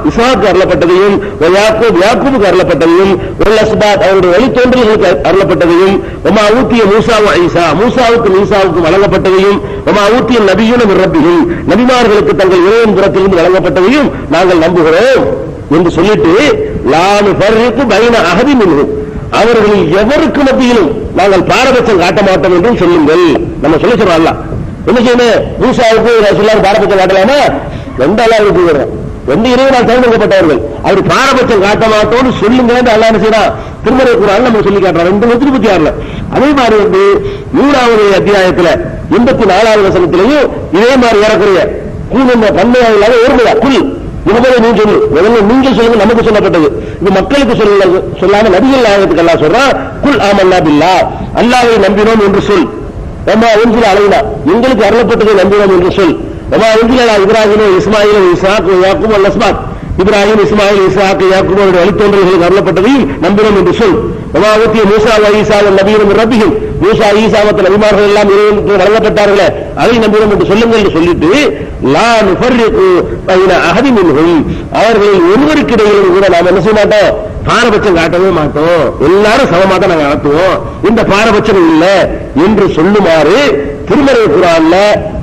இஸ்ஹாக்கு அருளப்பட்டதையும், யாக்கூபுக்கு அருளப்பட்டதையும், அஸ்பாத் அவருடைய வழித்தோன்றல்களுக்கு அருளப்பட்டதையும், வமா ஊத்திய மூசா ஈசா மூசாவுக்கும் ஈசாவுக்கும் வழங்கப்பட்டதையும், வமா ஊத்திய நபியுன மின் ரப்பிஹிம் நபிமார்களுக்கு தங்கள் இறைவன் புறத்திலிருந்து வழங்கப்பட்டதையும் நாங்கள் நம்புகிறோம் என்று சொல்லிட்டு லா நுஃபர்ரிகு பைன அஹதி மின்ஹும் அவர்களில் எவருக்கு மத்தியிலும் நாங்கள் பாரபட்சம் காட்ட மாட்டோம் என்றும் சொல்லுங்கள். நம்ம சொல்றோம் அல்லாஹ் என்ன செய்யணும், மூசாவுக்கு ரசூலுல்லாஹ் பாரபட்சம் காட்டலாமா? 2 அல்லாஹ்வுக்கு தூதர் 2 இறைவனால் தேர்ந்தெடுக்கப்பட்டவர்கள் அவர் பாரபட்சம் காட்ட மாட்டோம்னு சொல்லுங்க என்று அல்லாஹ் என்ன செய்யறான் திருமறை குர்ஆன்ல நம்ம சொல்லி காட்டுறோம். 236 அதே மாதிரி 3வது அத்தியாயத்துல 84வது வசனத்திலையும் இதே மாதிரி ஏறக்குறைய கூணுங்க தன்மையா இல்லாத ஒருமையா குல் இதுபோல நீ சொல்லு, முதல்ல நீங்கள் சொல்லுங்க நமக்கு சொல்லப்பட்டது, இது மக்களுக்கு சொல்லாம நபிகள் நாயகத்துக்கு அல்லாஹ் சொல்றான் குல் ஆமன்னா பில்லாஹ் அல்லாஹ்வை நம்பினோம் என்று சொல், வமா உன்சில அலைனா எங்களுக்கு அருளப்பட்டதை நம்பினோம் என்று சொல், வமா உன்சில இப்ராஹிம் இஸ்மாயில் இஸ்ஹாக் யாக்கூப் வல் அஸ்பாத் இப்ராஹிம் இஸ்மாயில் இஸ்ஹாக் யாக்கூப் அவருடைய வழித்தோன்றல்களுக்கு அருளப்பட்டதையும் நம்பினோம் என்று சொல், வமா ஊத்திய மூசா ஈசா நபியுன மின் ரப்பிஹிம் மூசா ஈசா மற்ற நபிமார்கள் எல்லாம் இறைவனுக்கு வழங்கப்பட்டார்களே அதை நம்பினோம் என்று சொல்லுங்கள் என்று சொல்லிட்டு லா நுஃபர்ரிகு பைன அஹதி மின்ஹும் அவர்களில் ஒருவருக்கிடையிலும் கூட நாம் என்ன செய்ய மாட்டோம், பாரபட்சம் காட்டவே மாட்டோம், எல்லாரும் சமமாக தான் நாங்கள் நடத்துவோம், இந்த பாரபட்சம் இல்லை என்று சொல்லுமாறு திருமறை குர்ஆன்ல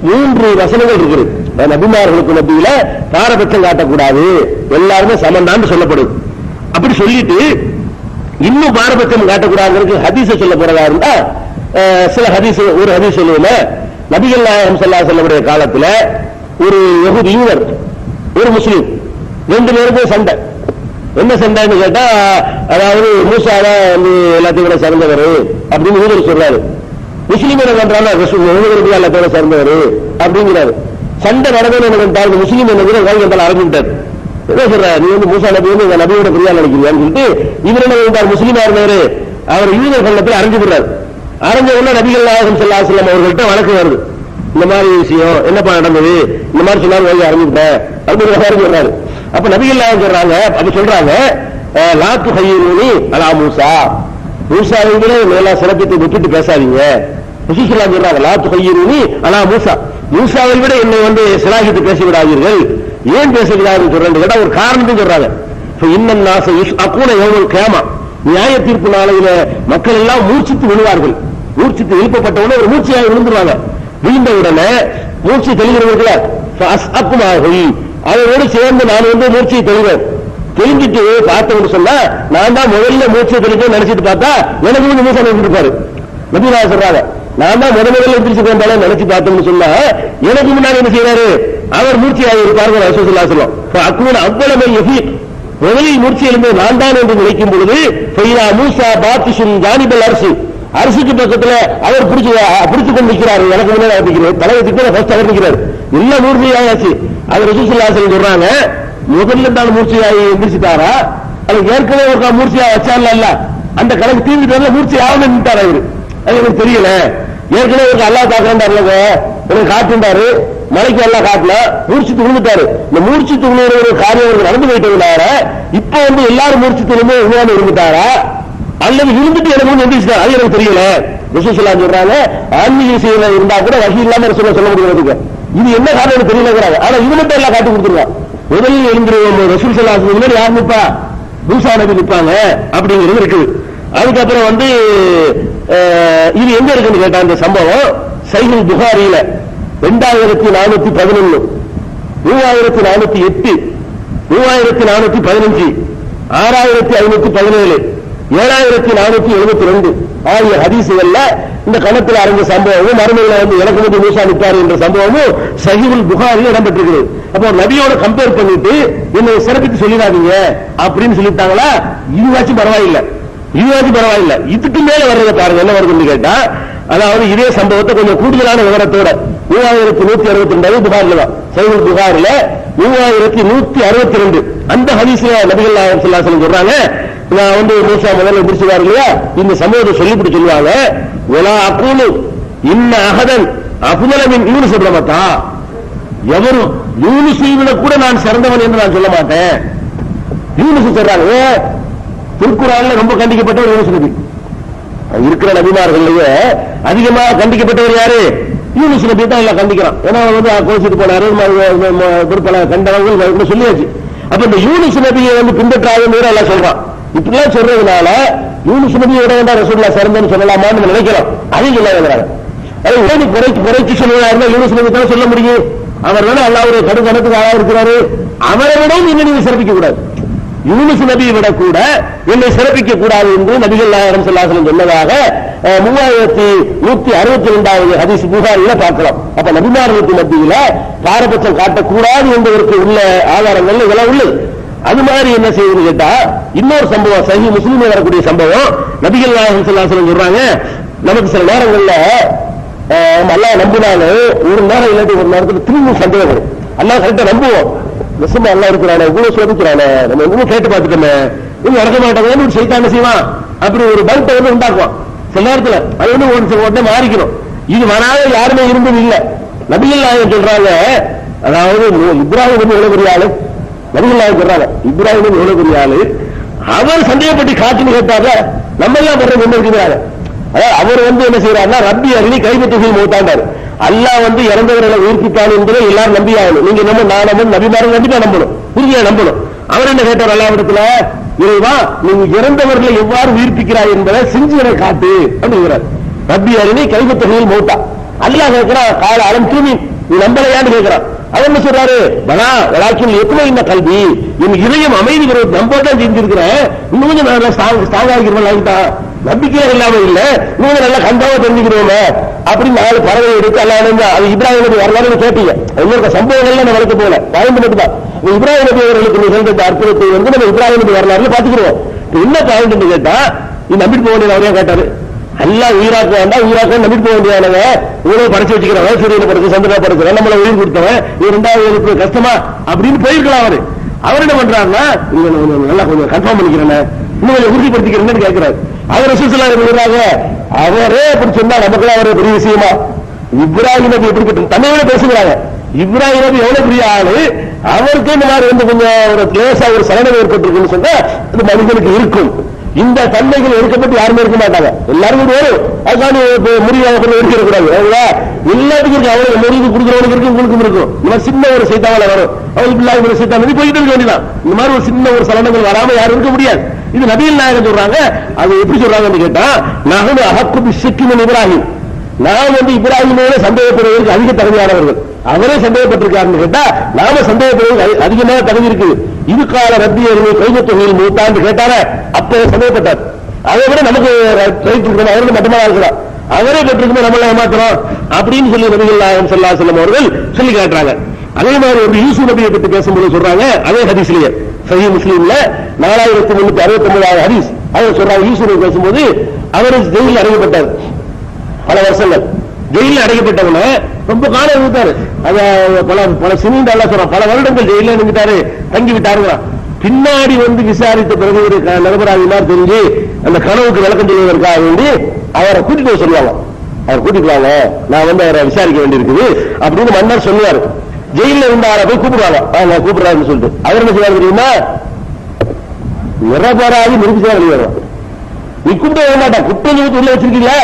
3 வசனங்கள் இருக்குது. நபிமார்களுக்கு மத்தியில பாரபட்சம் காட்டக்கூடாது, எல்லாருமே சமந்தான் சொல்லப்படுது. அப்படி சொல்லிட்டு இன்னும் பாரபட்சம் காட்டக்கூடாதுக்கு ஹதீஸை சொல்ல போறதா இருந்தா சில ஹதீஸ், ஒரு ஹதீஸ் சொல்லுவோம், நபிகள் நாயகம் ஸல்லல்லாஹு அலைஹி வஸல்லம் காலத்துல ஒரு யஹூதி யூதர் ஒரு முஸ்லீம் ரெண்டு பேருக்கும் சண்டை. என்ன சண்டைன்னு கேட்டா, அதாவது மூசா தான் வந்து எல்லாத்தையும் விட சிறந்தவர் அப்படின்னு யூதர் சொல்றாரு. முஸ்லீம் என்ன பண்றாங்க, எல்லாத்தோட சிறந்தவர் அப்படிங்கிறாரு. சண்டை நடந்தது முஸ்லீம் என்ன அறிஞ்சுட்டார். என்ன சொல்ற, நீ வந்து மூசா நபி வந்து நபியோட பிரியா நினைக்கிறீங்கன்னு சொல்லிட்டு இவர் என்ன முஸ்லீமா இருந்தவரு அவர் யூதர் கள்ளத்தில் அறிஞ்சு விடுறாரு. அறிஞ்ச உடனே நபிகள் நாயகம் ஸல்லல்லாஹு அலைஹி வஸல்லம் அவர்கள்ட்ட வழக்கு வருது. இந்த மாதிரி விஷயம் என்னப்பா நடந்தது, இந்த மாதிரி சொன்னாரு அறிஞ்சுட்டேன் அப்படின்னு சொல்றாரு. அப்ப நபிகள் நாயகம் சொல்றாங்க, அப்ப சொல்றாங்க, லா துஹய்யிரூனி அலா மூசா, மூசாவை விட மேலா சிறப்பித்து விட்டுட்டு பேசாதீங்க. ரசூலுல்லாஹ் சொல்றாங்க, லா துஹய்யிரூனி அலா மூசா, மூசாவை விட என்னை வந்து சிலாகித்து பேசிவிடாதீர்கள். ஏன் பேசுகிறார்கள் சொல்றேன்னு கேட்டா ஒரு காரணத்தையும் சொல்றாங்க. இன்னன் நாச யுஸ்அகூன யௌமல் கியாமா, நியாய தீர்ப்பு நாளையில மக்கள் எல்லாம் மூர்ச்சித்து விழுவார்கள். மூர்ச்சித்து எழுப்பப்பட்டவுடனே ஒரு மூர்ச்சியாக விழுந்துருவாங்க. விழுந்த உடனே மூர்ச்சி தெளிகிறவர்கள அதோடு சேர்ந்து நான் வந்து மூர்ச்சியை தெளிவேன். தெரிஞ்சிட்டு பார்த்தவங்க சொன்னா நான் தான் முதல்ல மூர்ச்சியை தெளிப்பேன் நினைச்சிட்டு பார்த்தா எனக்கு வந்து மூசா நினைச்சிருப்பாரு. நபியா சொல்றாங்க, நான் தான் முதல்ல எந்திரிச்சு வந்தாலும் நினைச்சு பார்த்தோம்னு சொன்னா எனக்கு முன்னாடி என்ன செய்யறாரு, அவர் மூர்ச்சியாக இருப்பார்கள். ரசூலுல்லாஹ் சொல்லுவோம் அவ்வளவு யஃபீக், முதலில் மூர்ச்சி எழுந்து நான் தான் என்று நினைக்கும் பொழுது மூசா பாத்திஷுன் ஜானிபல் அரசு, அரசுக்கு பக்கத்துல அவர் பிடிச்சு கொண்டு நிற்கிறாரு. எனக்கு முன்னாடி ஆரம்பிக்கிறார், தலைவருக்கு ஃபர்ஸ்ட் அவர் நிற்கிறார். எல்லாம் மூர்ச்சியாயாச்சு. அது ரசூலுல்லாஹ் சொல்றாங்க, முதல்ல தான் மூர்ச்சியாகி எந்திரிச்சுட்டாரா, அது ஏற்கனவே ஒரு மூர்ச்சியா வச்சார்ல இல்ல, அந்த கணக்கு தீர்ந்துட்டு மூர்ச்சி ஆகணும் நின்றார் அவரு. அது எனக்கு தெரியல. ஏற்கனவே ஒரு அல்லா காட்டுறாருங்க, எனக்கு காட்டுண்டாரு, மலைக்கு எல்லாம் காட்டல, மூர்ச்சித்து விழுந்துட்டாரு. இந்த மூர்ச்சித்து விழுகிற ஒரு காரியம் நடந்து போயிட்டதுனால இப்ப வந்து எல்லாரும் மூர்ச்சித்திலுமே உருவான இருந்துட்டாரா அல்லது இருந்துட்டு எனக்கு வந்து எந்திரிச்சிட்டாரு, அது எனக்கு தெரியல. ரசூலுல்லாஹ் சொல்றாங்க, ஆன்மீக விஷயம் இருந்தா கூட வகி இல்லாம சொல்ல முடியாது. இது என்ன காரணம் தெரியலங்கிறாங்க. ஆனா இது மட்டும் எல்லாம் காட்டி கொடுத்துருவாங்க. முதலில் எழுந்திருவோம் ரசூலுல்லாஹ் முன்னாடி யார் நிற்பா, மூசா நபி நிற்பாங்க அப்படிங்கிறது இருக்குது. அதுக்கப்புறம் வந்து இது எங்க இருக்குன்னு கேட்டா, இந்த சம்பவம் சஹீஹ் புகாரியில 2411, 3408, 3415, 6517, 7472 ஆகிய ஹதீசுகள்ல இந்த கணத்தில் அறிஞ்ச சம்பவமும் மறுமையில வந்து எனக்கு வந்து மூசா நிற்பாரு என்ற சம்பவமும் சஹீஹுல் புகாரியில் இடம்பெற்றிருக்கிறது. அப்போ நபியோட கம்பேர் பண்ணிட்டு என்னை சிறப்பித்து சொல்லிடாதீங்க அப்படின்னு சொல்லிட்டாங்களா, இதுவாச்சும் பரவாயில்லை, இதுவாச்சும் பரவாயில்லை. இதுக்கு மேல வர்றதை பாருங்க, என்ன வருதுன்னு கேட்டா, அதாவது இதே சம்பவத்தை கொஞ்சம் கூடுதலான விவரத்தோட 3162 புகாரில தான், சஹீஹுல் புகாரில 3162 அந்த ஹதீஸ்ல நபிகள் நாயகம் ஸல்லல்லாஹு அலைஹி வஸல்லம் சொல்றாங்க, நான் வந்து மூசா முதல்ல முடிச்சுவார் இல்லையா, இந்த சம்பவத்தை சொல்லிவிட்டு சொல்லுவாங்க, வலா அகூலு இன்ன அஹதன் அஃதல மின் யூனுஸ் பிரமதா, எவரும் யூனுஸை விட கூட நான் சிறந்தவன் என்று நான் சொல்ல மாட்டேன். யூனுஸ் சொல்றாங்க, திருக்குறான்ல ரொம்ப கண்டிக்கப்பட்டவர் யூனுஸ் நபி. இருக்கிற நபிமார்கள்லயே அதிகமாக கண்டிக்கப்பட்டவர் யாரு, யூனுஸ் நபி தான் எல்லாம் கண்டிக்கிறான். ஏன்னா வந்து கோச்சிட்டு போனாரு, பல கண்டவங்க சொல்லியாச்சு. அப்ப இந்த யூனுஸ் நபியை வந்து பின்பற்றாத எல்லாம் சொல்றான். இப்படிலாம் சொல்றதுனால யூனுஸ் நபியை விட வேண்டாம் ரசூலுல்லாஹ் சிறந்தன்னு சொல்லலாமான்னு நினைக்கிறோம். அதையும் சொல்லாங்கிறாங்க. அது குறைச்சி சொல்லுவாருன்னா யூனுஸ் நபி தான் சொல்ல முடியும். அவர் வேணா அல்லாஹ்வுடைய கடுகணத்துக்கு ஆளா இருக்கிறாரு, அவரை விட நீங்க சிறப்பிக்க கூடாது. யூனுஸ் நபியை விட கூட என்னை சிறப்பிக்க கூடாது என்று நபிகள் நாயகம் ஸல்லல்லாஹு அலைஹி வஸல்லம் சொன்னதாக 3162 ஹதீஸ் புகாரில பார்க்கலாம். அப்ப நபிமார்களுக்கு மத்தியில பாரபட்சம் காட்டக்கூடாது என்பதற்கு உள்ள ஆதாரங்கள் இதெல்லாம் உள்ளது. அது மாதிரி என்ன செய்யுது கேட்டா, இன்னொரு சம்பவம் சஹீஹ் முஸ்லிம்ல வரக்கூடிய சம்பவம், நபிகள் நாயகம் ஸல்லல்லாஹு அலைஹி வஸல்லம் சொல்றாங்க, நமக்கு சில நேரங்கள்ல அல்லாஹ் நம்பினாலும் ஒரு நேரம் இல்லாட்டி ஒரு நேரத்தில் திரும்ப சந்தேகம் வரும். அல்லாஹ் கரெக்டா நம்புவோம், நிச்சயமா அல்லாஹ் இருக்கிறானே, இவ்வளவு சோதிக்கிறானே, நம்ம இன்னும் கேட்டு பார்த்துட்டோமே, இவங்க நடக்க மாட்டாங்க, ஒரு சைத்தான் செய்வான், அப்படி ஒரு பல்ட்டை வந்து உண்டாக்குவான். சில நேரத்தில் அது வந்து உடனே மாறிக்கணும். இது வராத யாருமே இருந்தது இல்லை. நபிகள் நாயகம் சொல்றாங்க, அதாவது இப்ராஹிம் வந்து எவ்வளவு பெரிய ஆளு, நபிகள் நாயகம் சொல்றாங்க இப்ராஹிம் வந்து எவ்வளவு பெரிய ஆளு, அவர் சந்தேகப்பட்டு காட்டுன்னு கேட்டாங்க, நம்ம எல்லாம் பண்றது என்ன இருக்கிறாங்க. அதாவது அவர் வந்து என்ன செய்யறாருன்னா, ரப்பி அருளி கைப்பற்றி மூத்தாண்டாரு, அல்லாஹ் வந்து இறந்தவர்களை உயிர்ப்பித்தான் என்பதை எல்லாரும் நம்பி ஆகணும். நீங்க நம்ம நான் நம்பணும், நபிமார்கள் கண்டிப்பா நம்பணும், உறுதியா நம்பணும். அவர் என்ன கேட்டார் அல்லாஹ்விடத்துல, இறைவா நீங்க இறந்தவர்களை எவ்வாறு உயிர்ப்பிக்கிறாய் என்பதை செஞ்சு எனக்கு காட்டு அப்படிங்கிறார். ரப்பி அருளி கைப்பற்றி மூத்தா, அல்லாஹ் கேட்கிறான், கால அலம் தூமி நீ நம்பலையான்னு கேட்கிறான். அவர் என்ன சொல்றாரு, பலா வலாக்கின் எத்தனை இந்த கல்வி என் இதயம் அமைதி நம்போதான் செஞ்சிருக்கிறேன், இன்னும் கொஞ்சம் நான் ஸ்ட்ராங் ஆகிக்கிறேன் ஆகிட்டான் நம்பிக்கையே இல்லாம இல்ல, நீங்க நல்லா கண்டாவ தெரிஞ்சுக்கிறோம் அப்படின்னு 4 பறவை எடுத்து எல்லாம் அது இப்ராஹிம் நபி வரலாறு கேட்டீங்க. இன்னொரு சம்பவங்கள்லாம் நம்ம வளர்க்க போல பாயிண்ட் மட்டும் தான். இப்ராஹிம் நபி அவர்களுக்கு நிகழ்ந்த அற்புதத்தை வந்து நம்ம இப்ராஹிம் நபி வரலாறுல பாத்துக்கிறோம். என்ன பாயிண்ட் கேட்டா, இது நம்பிட்டு போக வேண்டியது அவரே கேட்டாரு. எல்லாம் உயிராக்க வேண்டாம், உயிராக்க நம்பிட்டு போக வேண்டியதானங்க, உணவு படைச்சு வச்சுக்கிறவன், சூரியனை படைச்சு சந்திரனை படைக்கிறவன், நம்மள உயிர் கொடுத்தவன், இது 2வது கஷ்டமா அப்படின்னு போயிருக்கலாம். அவர் என்ன பண்றாருன்னா, நல்லா கொஞ்சம் கன்ஃபார்ம் பண்ணிக்கிறேன், இன்னும் கொஞ்சம் உறுதிப்படுத்திக்கிறேன்னு கேட்கிறாரு. அவர் ரசூலுல்லாஹி சொல்றாங்க, அவரே அப்படி சொன்னா நமக்கு அவரே பெரிய விஷயமா? இப்ராஹிம் நபி எப்படி தன்னையோட பேசுகிறாங்க. இப்ராஹிம் நபி எவ்வளவு பெரிய ஆளு, அவருக்கு இந்த மாதிரி வந்து கொஞ்சம் ஒரு லேசா ஒரு சலனம் ஏற்பட்டிருக்குன்னு சொன்னா அது மனிதனுக்கு இருக்கும். இந்த தன்மைகள் எடுக்கப்பட்டு யாருமே இருக்க மாட்டாங்க, எல்லாரும் வரும். அதுக்கான முடிவாக எடுக்கக்கூடாது. எல்லாத்துக்கும் அவருக்கு முடிவு கொடுக்கிறவனுக்கு இருக்கு, உங்களுக்கும் இருக்கும். இந்த மாதிரி சின்ன ஒரு சைத்தாவால வரும், அவருக்கு இல்லாத சைத்தா நபி போயிட்டு இருக்க வேண்டியதான். இந்த மாதிரி ஒரு சின்ன ஒரு சலனங்கள் வராம யாரும் இருக்க முடியாது. இது நபிகள் நாயகம் சொல்றாங்க. அது எப்படி சொல்றாங்கன்னு கேட்டா, நஹ்னு அஹக்கு பிஷ்ஷக்கி மின் இப்ராஹிம், நான் வந்து இப்ராஹிமோட சந்தேகப்படுவதற்கு அதிக தகுதியானவர்கள். அவரே சந்தேகப்பட்டிருக்காருன்னு கேட்டா நாம சந்தேகப்படுவதற்கு அதிகமாக தகுதி இருக்குது. இது கால ரத்தி கைத தொகையில் மூத்தாண்டு கேட்டார அப்ப சந்தேகப்பட்டார். அதை விட நமக்கு ரைட் இருக்கணும், அவருக்கு மட்டுமா இருக்கிறார், அவரே பெற்றிருக்கணும், நம்மள ஏமாத்துறோம் அப்படின்னு சொல்லி நபிகள் நாயகம் ஸல்லல்லாஹு அலைஹி வஸல்லம் அவர்கள் சொல்லி காட்டுறாங்க. அதே மாதிரி ஒரு யூசுப் நபியை பற்றி பேசும்போது சொல்றாங்க, அதே ஹதீஸ்லயே சஹீஹ் முஸ்லிம்ல 4369வது ஹதீஸ். அதை சொல்றாங்க, யூசுப் நபி பேசும்போது அவர் ஜெயிலில் அடைக்கப்பட்டார். பல வருஷங்கள் ஜெயிலில் அடைக்கப்பட்டவன ரொம்ப காலம் இருந்துட்டாரு. பல சினிண்ட் எல்லாம் சொல்றான், பல வருடங்கள் ஜெயில இருந்துட்டாரு, தங்கி விட்டாருங்க. பின்னாடி வந்து விசாரித்த பிறகு ஒரு நிரபராதிமார் தெரிஞ்சு அந்த கனவுக்கு விளக்கம் சொல்வதற்காக வேண்டி அவரை கூட்டிட்டு சொல்லுவாங்க. அவர் கூட்டிட்டு வாங்க, நான் வந்து அவரை விசாரிக்க வேண்டியிருக்குது அப்படின்னு மன்னர் சொல்லுவாரு. ஜெயில இருந்த அவரை போய் கூப்பிடுவாங்க, நான் கூப்பிடுறாருன்னு சொல்லிட்டு அவர் என்ன செய்வாரு தெரியுமா, நிரபராதி நிரூபிச்சா வெளியே வருவான். நீ கூப்பிட வர மாட்டா, குற்றம் உள்ள வச்சிருக்கீங்களா,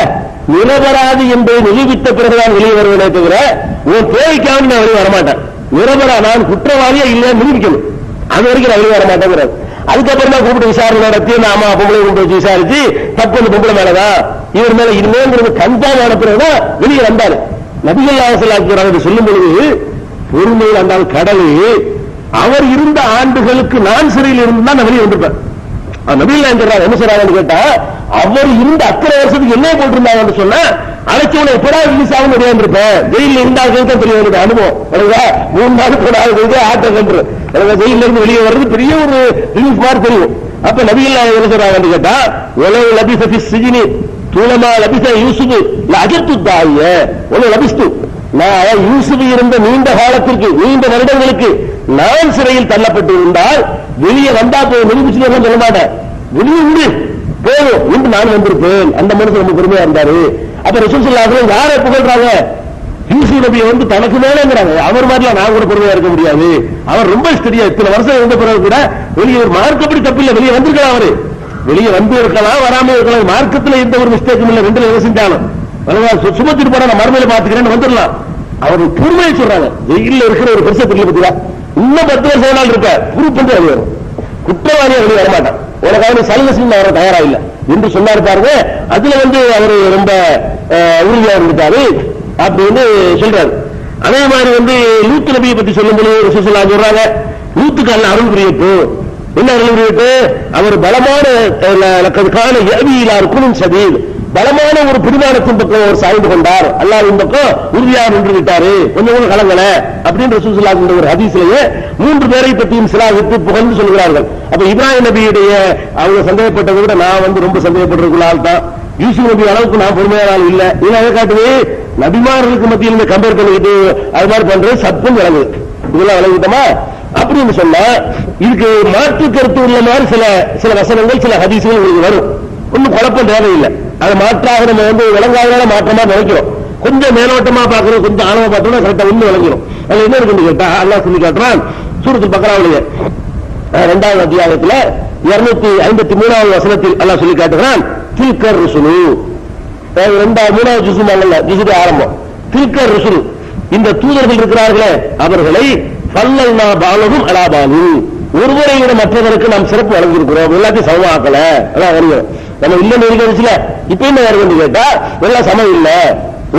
நிரபராதி என்பதை நிரூபித்த பிறகுதான் வெளியே வருவதே தவிர உன் தேவைக்காக நான் வெளியே வரமாட்டேன். நிரபரா நான் குற்றவாளியா இல்லைன்னு நிரூபிக்கணும், அது வரைக்கும் நான் வெளியே வரமாட்டேங்கிறார். அதுக்கப்புறம் தான் கூப்பிட்டு விசாரணை நடத்தி நாம பொம்பளை கொண்டு வச்சு விசாரிச்சு தப்பு அந்த பொம்பளை மேலதான் இவர் மேல இனிமேங்கிறது கன்ஃபார்ம் ஆன பிறகுதான் வெளியே வந்தாரு. நபிகள் நாயகம் சொல்லும் பொழுது பொறுமையில் அந்த கடல் அவர் இருந்த ஆண்டுகளுக்கு நான் சிறையில் இருந்தா நான் வெளியே வந்திருப்பேன். நபிகள் நாயகம் என்ன சொல்றாங்கன்னு கேட்டா, அவர் இருந்த அத்தனை வருஷத்துக்கு என்ன போட்டிருந்தாங்கன்னு சொன்னா அழைச்சவனை எப்படா ரிலீஸ் ஆகும் இருப்பேன். ஜெயில இருந்தாலும் தான் பெரிய ஒரு அனுபவம். 3 நாள் கூட ஆட்டம் கன்று ஜெயில இருந்து வெளியே வர்றது பெரிய ஒரு ரிலீஃப் மாதிரி தெரியும். அப்ப நபிகள் நாயகம் என்ன சொல்றாங்கன்னு கேட்டா, உலக லபிச ஃபி சிஜ்னி தூலமா லபிச யூசுப் அஜத்து தாய உலக லபிஸ்து, நான் யூசுப் இருந்த நீண்ட காலத்திற்கு நீண்ட வருடங்களுக்கு நான் சிறையில் தள்ளப்பட்டு இருந்தால் வெளியே வந்தா போய் நிரூபிச்சு சொல்ல மாட்டேன், வெளியே விடு போதும் என்று நான் வந்திருப்பேன். அந்த மனுஷன் ரொம்ப பெருமையா இருந்தாரு. அப்ப ரசூல் ஸல்லல்லாஹு அலைஹி வஸல்லம் யாரை புகழ்றாங்க, யூசுப் நபியை வந்து தனக்கு மேலங்கிறாங்க. அவர் மாதிரிலாம் நான் கூட பொறுமையா இருக்க முடியாது, அவர் ரொம்ப ஸ்டடியா இத்தனை வருஷம் இருந்த பிறகு கூட வெளியே ஒரு மார்க்கப்படி தப்பில்லை, வெளியே வந்திருக்கலாம். அவரு வெளியே வந்து இருக்கலாம், வராம இருக்கலாம், மார்க்கத்தில் எந்த ஒரு மிஸ்டேக்கும் இல்லை, 2ல எது செஞ்சாலும் சுமத்திட்டு போன நான் மறுமையில பாத்துக்கிறேன்னு வந்துடலாம். அவர் பொறுமையை சொல்றாங்க. ஜெயில இருக்கிற ஒரு பெருசா தெரியல பத்தியா, இன்னும் 10 வருஷம் நாள் இருப்ப ப்ரூவ் பண்ணி வெளியே வரும், குற்றவாளியா வெளியே வரமாட்டான், உனக்காக சல்ல வர தயாரா இல்ல என்று சொன்னாரு பாருங்க. அதுல வந்து அவரு ரொம்ப உறுதியா இருந்துட்டாரு அப்படின்னு சொல்றாரு. அதே மாதிரி வந்து லூத் நபியை பத்தி சொல்லும்போது ரசூலுல்லாஹி சொல்றாங்க, லூத்துக்கு அல்ல அருள் புரியட்டு. என்ன அருள் புரியட்டு, அவர் பலமான சதீர் பலமான ஒரு பிடிமானத்தின் பக்கம் அவர் சாய்ந்து கொண்டார், அல்லாஹ்வின் பக்கம் உறுதியாக நின்று விட்டாரு, கொஞ்சம் கலங்கல அப்படின்னு ரசூலுல்லாஹி ஒரு ஹதீஸ்லயே 3 பேரை பற்றியும் சிலாகித்து புகழ்ந்து சொல்கிறார்கள். அப்ப இப்ராஹிம் நபியுடைய அவங்க சந்தேகப்பட்டதை விட நான் வந்து ரொம்ப சந்தேகப்பட்டிருக்கிற ஆள் தான். யூசுப் நபி அளவுக்கு நான் பொறுமையான ஆள் இல்ல. இதை காட்டுது நபிமார்களுக்கு மத்தியில் கம்பேர் பண்ணிக்கிட்டு அது மாதிரி பண்றது சப்புன்னு விளங்குது. இதெல்லாம் விளங்கிட்டோமா அப்படின்னு சொன்னா இதுக்கு மாற்று கருத்து உள்ள மாதிரி சில வசனங்கள் சில ஹதீஸ்கள் உங்களுக்கு வரும். ஒன்னும் குழப்பம் தேவையில்லை. அதை மாற்றாக நம்ம வந்து விளங்காதனால மாற்றமா நினைக்கிறோம். கொஞ்சம் மேலோட்டமா பார்க்கணும், கொஞ்சம் ஆழமா பார்த்தோம்னா கரெக்டா ஒண்ணு விளங்கிடும். அதுல என்ன இருக்குன்னு கேட்டா அல்லாஹ் சொல்லி காட்டுறான் சூரத்துல் பக்ராவுடைய 2வது அத்தியாயத்துல 253வது வசனத்தில் அல்லாஹ் சொல்லி காட்டுகிறான், தில்கர் ருசுலு 3வது ஜுஸு ஆரம்பம். தில்கர் ருசுலு இந்த தூதர்கள் இருக்கிறார்களே அவர்களை ஃபல்லல்னா பாலஹும் அலா பாலின் ஒருவரை விட மற்றவருக்கு நாம் சிறப்பு வழங்கியிருக்கிறோம், எல்லாத்தையும் சமமாக்கல. அதான் வருகிறோம் நம்ம இல்லைன்னு இருக்கிறதுல இப்ப என்ன வருதுன்னு கேட்டா எல்லாம் சமம் இல்ல,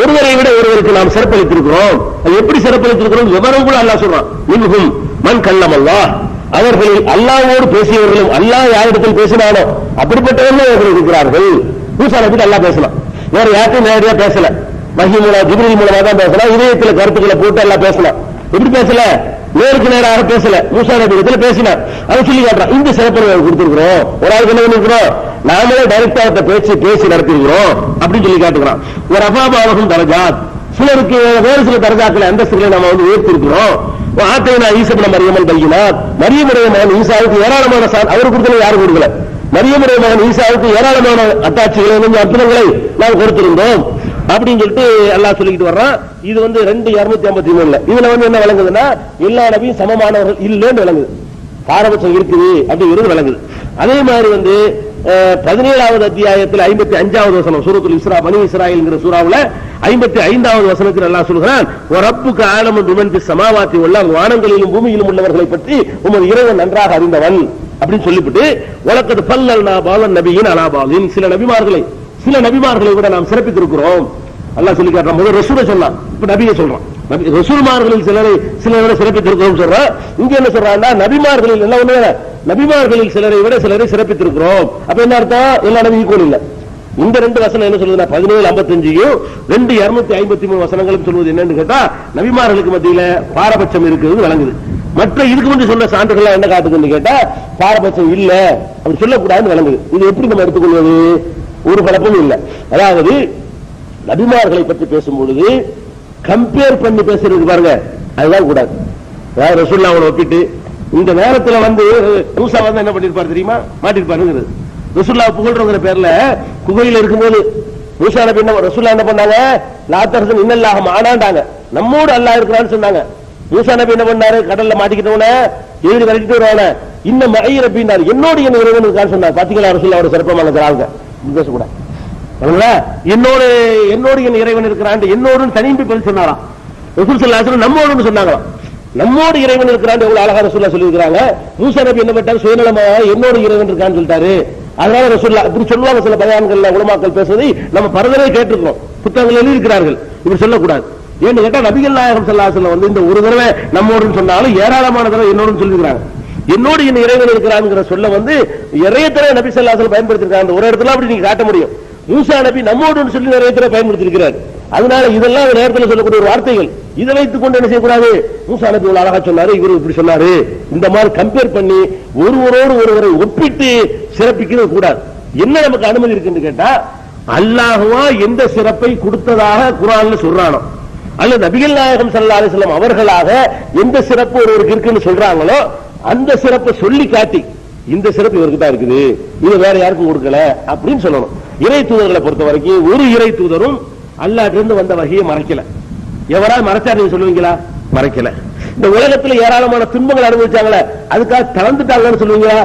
ஒருவரை விட ஒருவருக்கு நாம் சிறப்பளித்திருக்கிறோம். அது எப்படி சிறப்பளித்திருக்கிறோம் விவரம் கூட அல்லாஹ் சொல்றான். மின்ஹும் மன் கல்லம் அல்லாஹ், அவர்களில் அல்லாஹ்வோடு பேசியவர்களும் அல்லாஹ் யாரிடத்தில் பேசினானோ அப்படிப்பட்டவர்கள் அவர்கள் இருக்கிறார்கள். மூசா நபி அல்லாஹ் பேசலாம், வேற யார்ட்டையும் நேரடியா பேசல, வஹி மூலம் ஜிப்ரீல் மூலமா தான் பேசலாம், இதயத்துல கருத்துக்களை போட்டு எல்லாம் பேசலாம். எப்படி பேசல? நேருக்கு நேராக பேசல, மூசா நபி இடத்துல பேசினார். அதை சொல்லி காட்டுறான். இந்த சிறப்பு கொடுத்திருக்கிறோம். ஒரு ஆளுக்கு என்ன பண்ணிருக்கிறோம்? நாமளே டைரக்டா பேசி நடத்திருக்கிறோம் அப்படின்னு சொல்லி காட்டுகிறான். ஒரு அபாபாவகம் தரஜாத், சிலருக்கு வேறு சில தரஜாக்களை அந்தஸ்துகளை நம்ம வந்து உயர்த்திருக்கிறோம். ஆத்தைனா ஈசப்ன மரியமல் பையினாத், மரியமுடைய மகன் ஈசாவுக்கு ஏராளமான அவர் கொடுக்கல, யாரும் கொடுக்கல. மரியமுடைய மகன் ஈசாவுக்கு ஏராளமான அத்தாட்சிகளை அற்புதங்களை நாம் கொடுத்திருந்தோம் அப்படின்னு சொல்லிட்டு அல்லாஹ் சொல்லிக்கிட்டு வர்றான். இது வந்து 2:253 இதுல வந்து என்ன விளங்குதுன்னா, எல்லா நபியும் சமமானவர்கள் இல்லைன்னு விளங்குது, பாரபட்சம் இருக்குது அப்படிங்கிறது விளங்குது. அதே மாதிரி வந்து 17வது அத்தியாயத்தில் 55வது வசனம் சூரத்துல் இஸ்ரா, பனி இஸ்ராயீல்ங்கிற சூராவுல 55வது வசனத்தில் அல்லாஹ் சொல்கிறான், ரப்புக ஆலமு பிமன் ஃபிஸ் ஸமாவாத்தி வல் அர்த், வானங்களிலும் பூமியிலும் உள்ளவர்களை பற்றி உமது இறைவன் நன்றாக அறிந்தவன் அப்படின்னு சொல்லிவிட்டு, வலக்கத் ஃபல்லல்னா பாலன் நபியின் அலா பாலின், சில நபிமார்களை விட நாம் சிறப்பித்திருக்கிறோம் அல்லாஹ் சொல்லி காட்டுறான். முதல் ரசூலை சொன்னான், இப்ப நபியை சொல்றான். ரசூல்மார்களில் சிலரை சிறப்பித்திருக்கிறோம் சொல்றான். இங்க என்ன சொல்றான்னா, நபிமார்களில் எல்லாம் ஒண்ணு, நபிமார்களில் சிலரை விட சிலரை சிறப்பித்திருக்கிறோம். அப்ப என்ன அர்த்தம்? எல்லா நபி ஈக்குவல் இல்ல. இந்த 2 வசனம் என்ன சொல்லுதுன்னா, 17:55 2:253 வசனங்களும் சொல்வது என்னன்னு கேட்டா, நபிமார்களுக்கு மத்தியில பாரபட்சம் இருக்கிறது விளங்குது. மற்ற இதுக்கு வந்து சொன்ன சான்றுகள் என்ன காட்டுதுன்னு கேட்டா, பாரபட்சம் இல்ல அப்படி சொல்லக்கூடாதுன்னு விளங்குது. இது எப்படி நம்ம எடுத்துக்கொள்வது? ஒரு குழப்பமும் இல்ல. அதாவது நபிமார்களை பற்றி பேசும்பொழுது கம்பேர் பண்ணி பேசுறது பாருங்க, அதுதான் கூடாது. அதாவது ரசூலுல்லாஹ் ஒப்பிட்டு இந்த நேரத்தில் வந்து மூசா வந்து என்ன பண்ணிருப்பாரு தெரியுமா? மாட்டிருப்பாருங்கிறது. ரசூலுல்லாஹ் புகழ்றங்கிற பேர்ல குகையில் இருக்கும்போது மூசா நபி என்ன ரசூலுல்லாஹ் என்ன பண்ணாங்க? லாத்தரசன் இன்னல்லாஹ மானாண்டாங்க, நம்மோடு அல்லாஹ் இருக்கிறான்னு சொன்னாங்க. மூசா நபி என்ன பண்ணாரு? கடல்ல மாட்டிக்கிட்டவன ஏறி விரட்டிட்டு வருவான, இன்னும் மகை ரப்பினார், என்னோடு என் இறைவன் இருக்கான்னு சொன்னார். பாத்தீங்களா ரசூலுல்லாஹ் சிறப்பமான கிராங்க பேசக்கூடாது. என்னோடு என் இறைவன் இருக்கிறான், என்னோடு தனிம்பி பதில் சொன்னாராம். ரசூல் ஸல்லல்லாஹு அலைஹி வஸல்லம் நம்மோடு சொன்னாங்களாம். நம்மோடு இறைவன் இருக்கிறான் எவ்வளவு அழகா ரசூலுல்லாஹ் சொல்லி இருக்கிறாங்க. மூசா நபி என்ன பண்ணாரு? சுயநலமா என்னோடு இறைவன் இருக்கான்னு சொல்லிட்டாரு. அதனால ரசூலுல்லாஹ் இப்படி சொல்லுவாங்க. சில பயான்கள்ல உலமாக்கள் பேசுவதை நம்ம பரதவே கேட்டிருக்கிறோம், புத்தகங்கள் எழுதியிருக்கிறார்கள். இப்படி சொல்லக்கூடாது. ஏன்னு கேட்டா, நபிகள் நாயகம் ஸல்லல்லாஹு அலைஹி வஸல்லம் வந்து இந்த ஒரு தடவை நம்மோடுன்னு சொன்னாலும் ஏராளமான தடவை என்னோடு சொல்லியிருக்கிறாங்க. என்னோடு என் இறைவன் இருக்கிறான்ங்கிற சொல்ல வந்து நிறைய தடவை நபி ஸல்லல்லாஹு அலைஹி வஸல்லம் பயன்படுத்திருக்காங்க. ஒரு இடத்துல அப்படி நீங்க காட்ட முடியும். மூசா நபி நம்மோடு சொல்லி நிறைய தடவை பயன்படுத்தியிருக்கிறார். அதனால இதெல்லாம் நேரத்தில் சொல்லக்கூடிய ஒரு வார்த்தைகள். இதை வைத்துக் கொண்டு என்ன செய்யக்கூடாது? மூசா நபி இவ்வளவு அழகா சொன்னாரு, இவரு இப்படி சொன்னாரு, இந்த மாதிரி கம்பேர் பண்ணி ஒருவரோடு ஒருவரை ஒப்பிட்டு சிறப்பிக்கிறது கூடாது. என்ன நமக்கு அனுமதி இருக்குன்னு கேட்டா, அல்லாஹ்வா எந்த சிறப்பை கொடுத்ததாக குர்ஆன்ல சொல்றானோ, அல்லது நபிகள் நாயகம் ஸல்லல்லாஹு அலைஹி வஸல்லம் அவர்களாக எந்த சிறப்பு ஒருவருக்கு இருக்குன்னு சொல்றாங்களோ, அந்த சிறப்பை சொல்லி காட்டி இந்த சிறப்பு இவருக்கு தான் இருக்குது, இது வேற யாருக்கும் கொடுக்கல அப்படின்னு சொல்லணும். இறை தூதர்களை பொறுத்த வரைக்கும் ஒரு இறை தூதரும் அல்லாஹ்விலிருந்து வந்த வகையை மறைக்கல. எவரால் மறைச்சார் நீங்க சொல்லுவீங்களா? மறைக்கல. இந்த உலகத்துல ஏராளமான துன்பங்கள் அனுபவிச்சாங்களே, அதுக்காக தளர்ந்துட்டாங்கன்னு சொல்லுவீங்களா?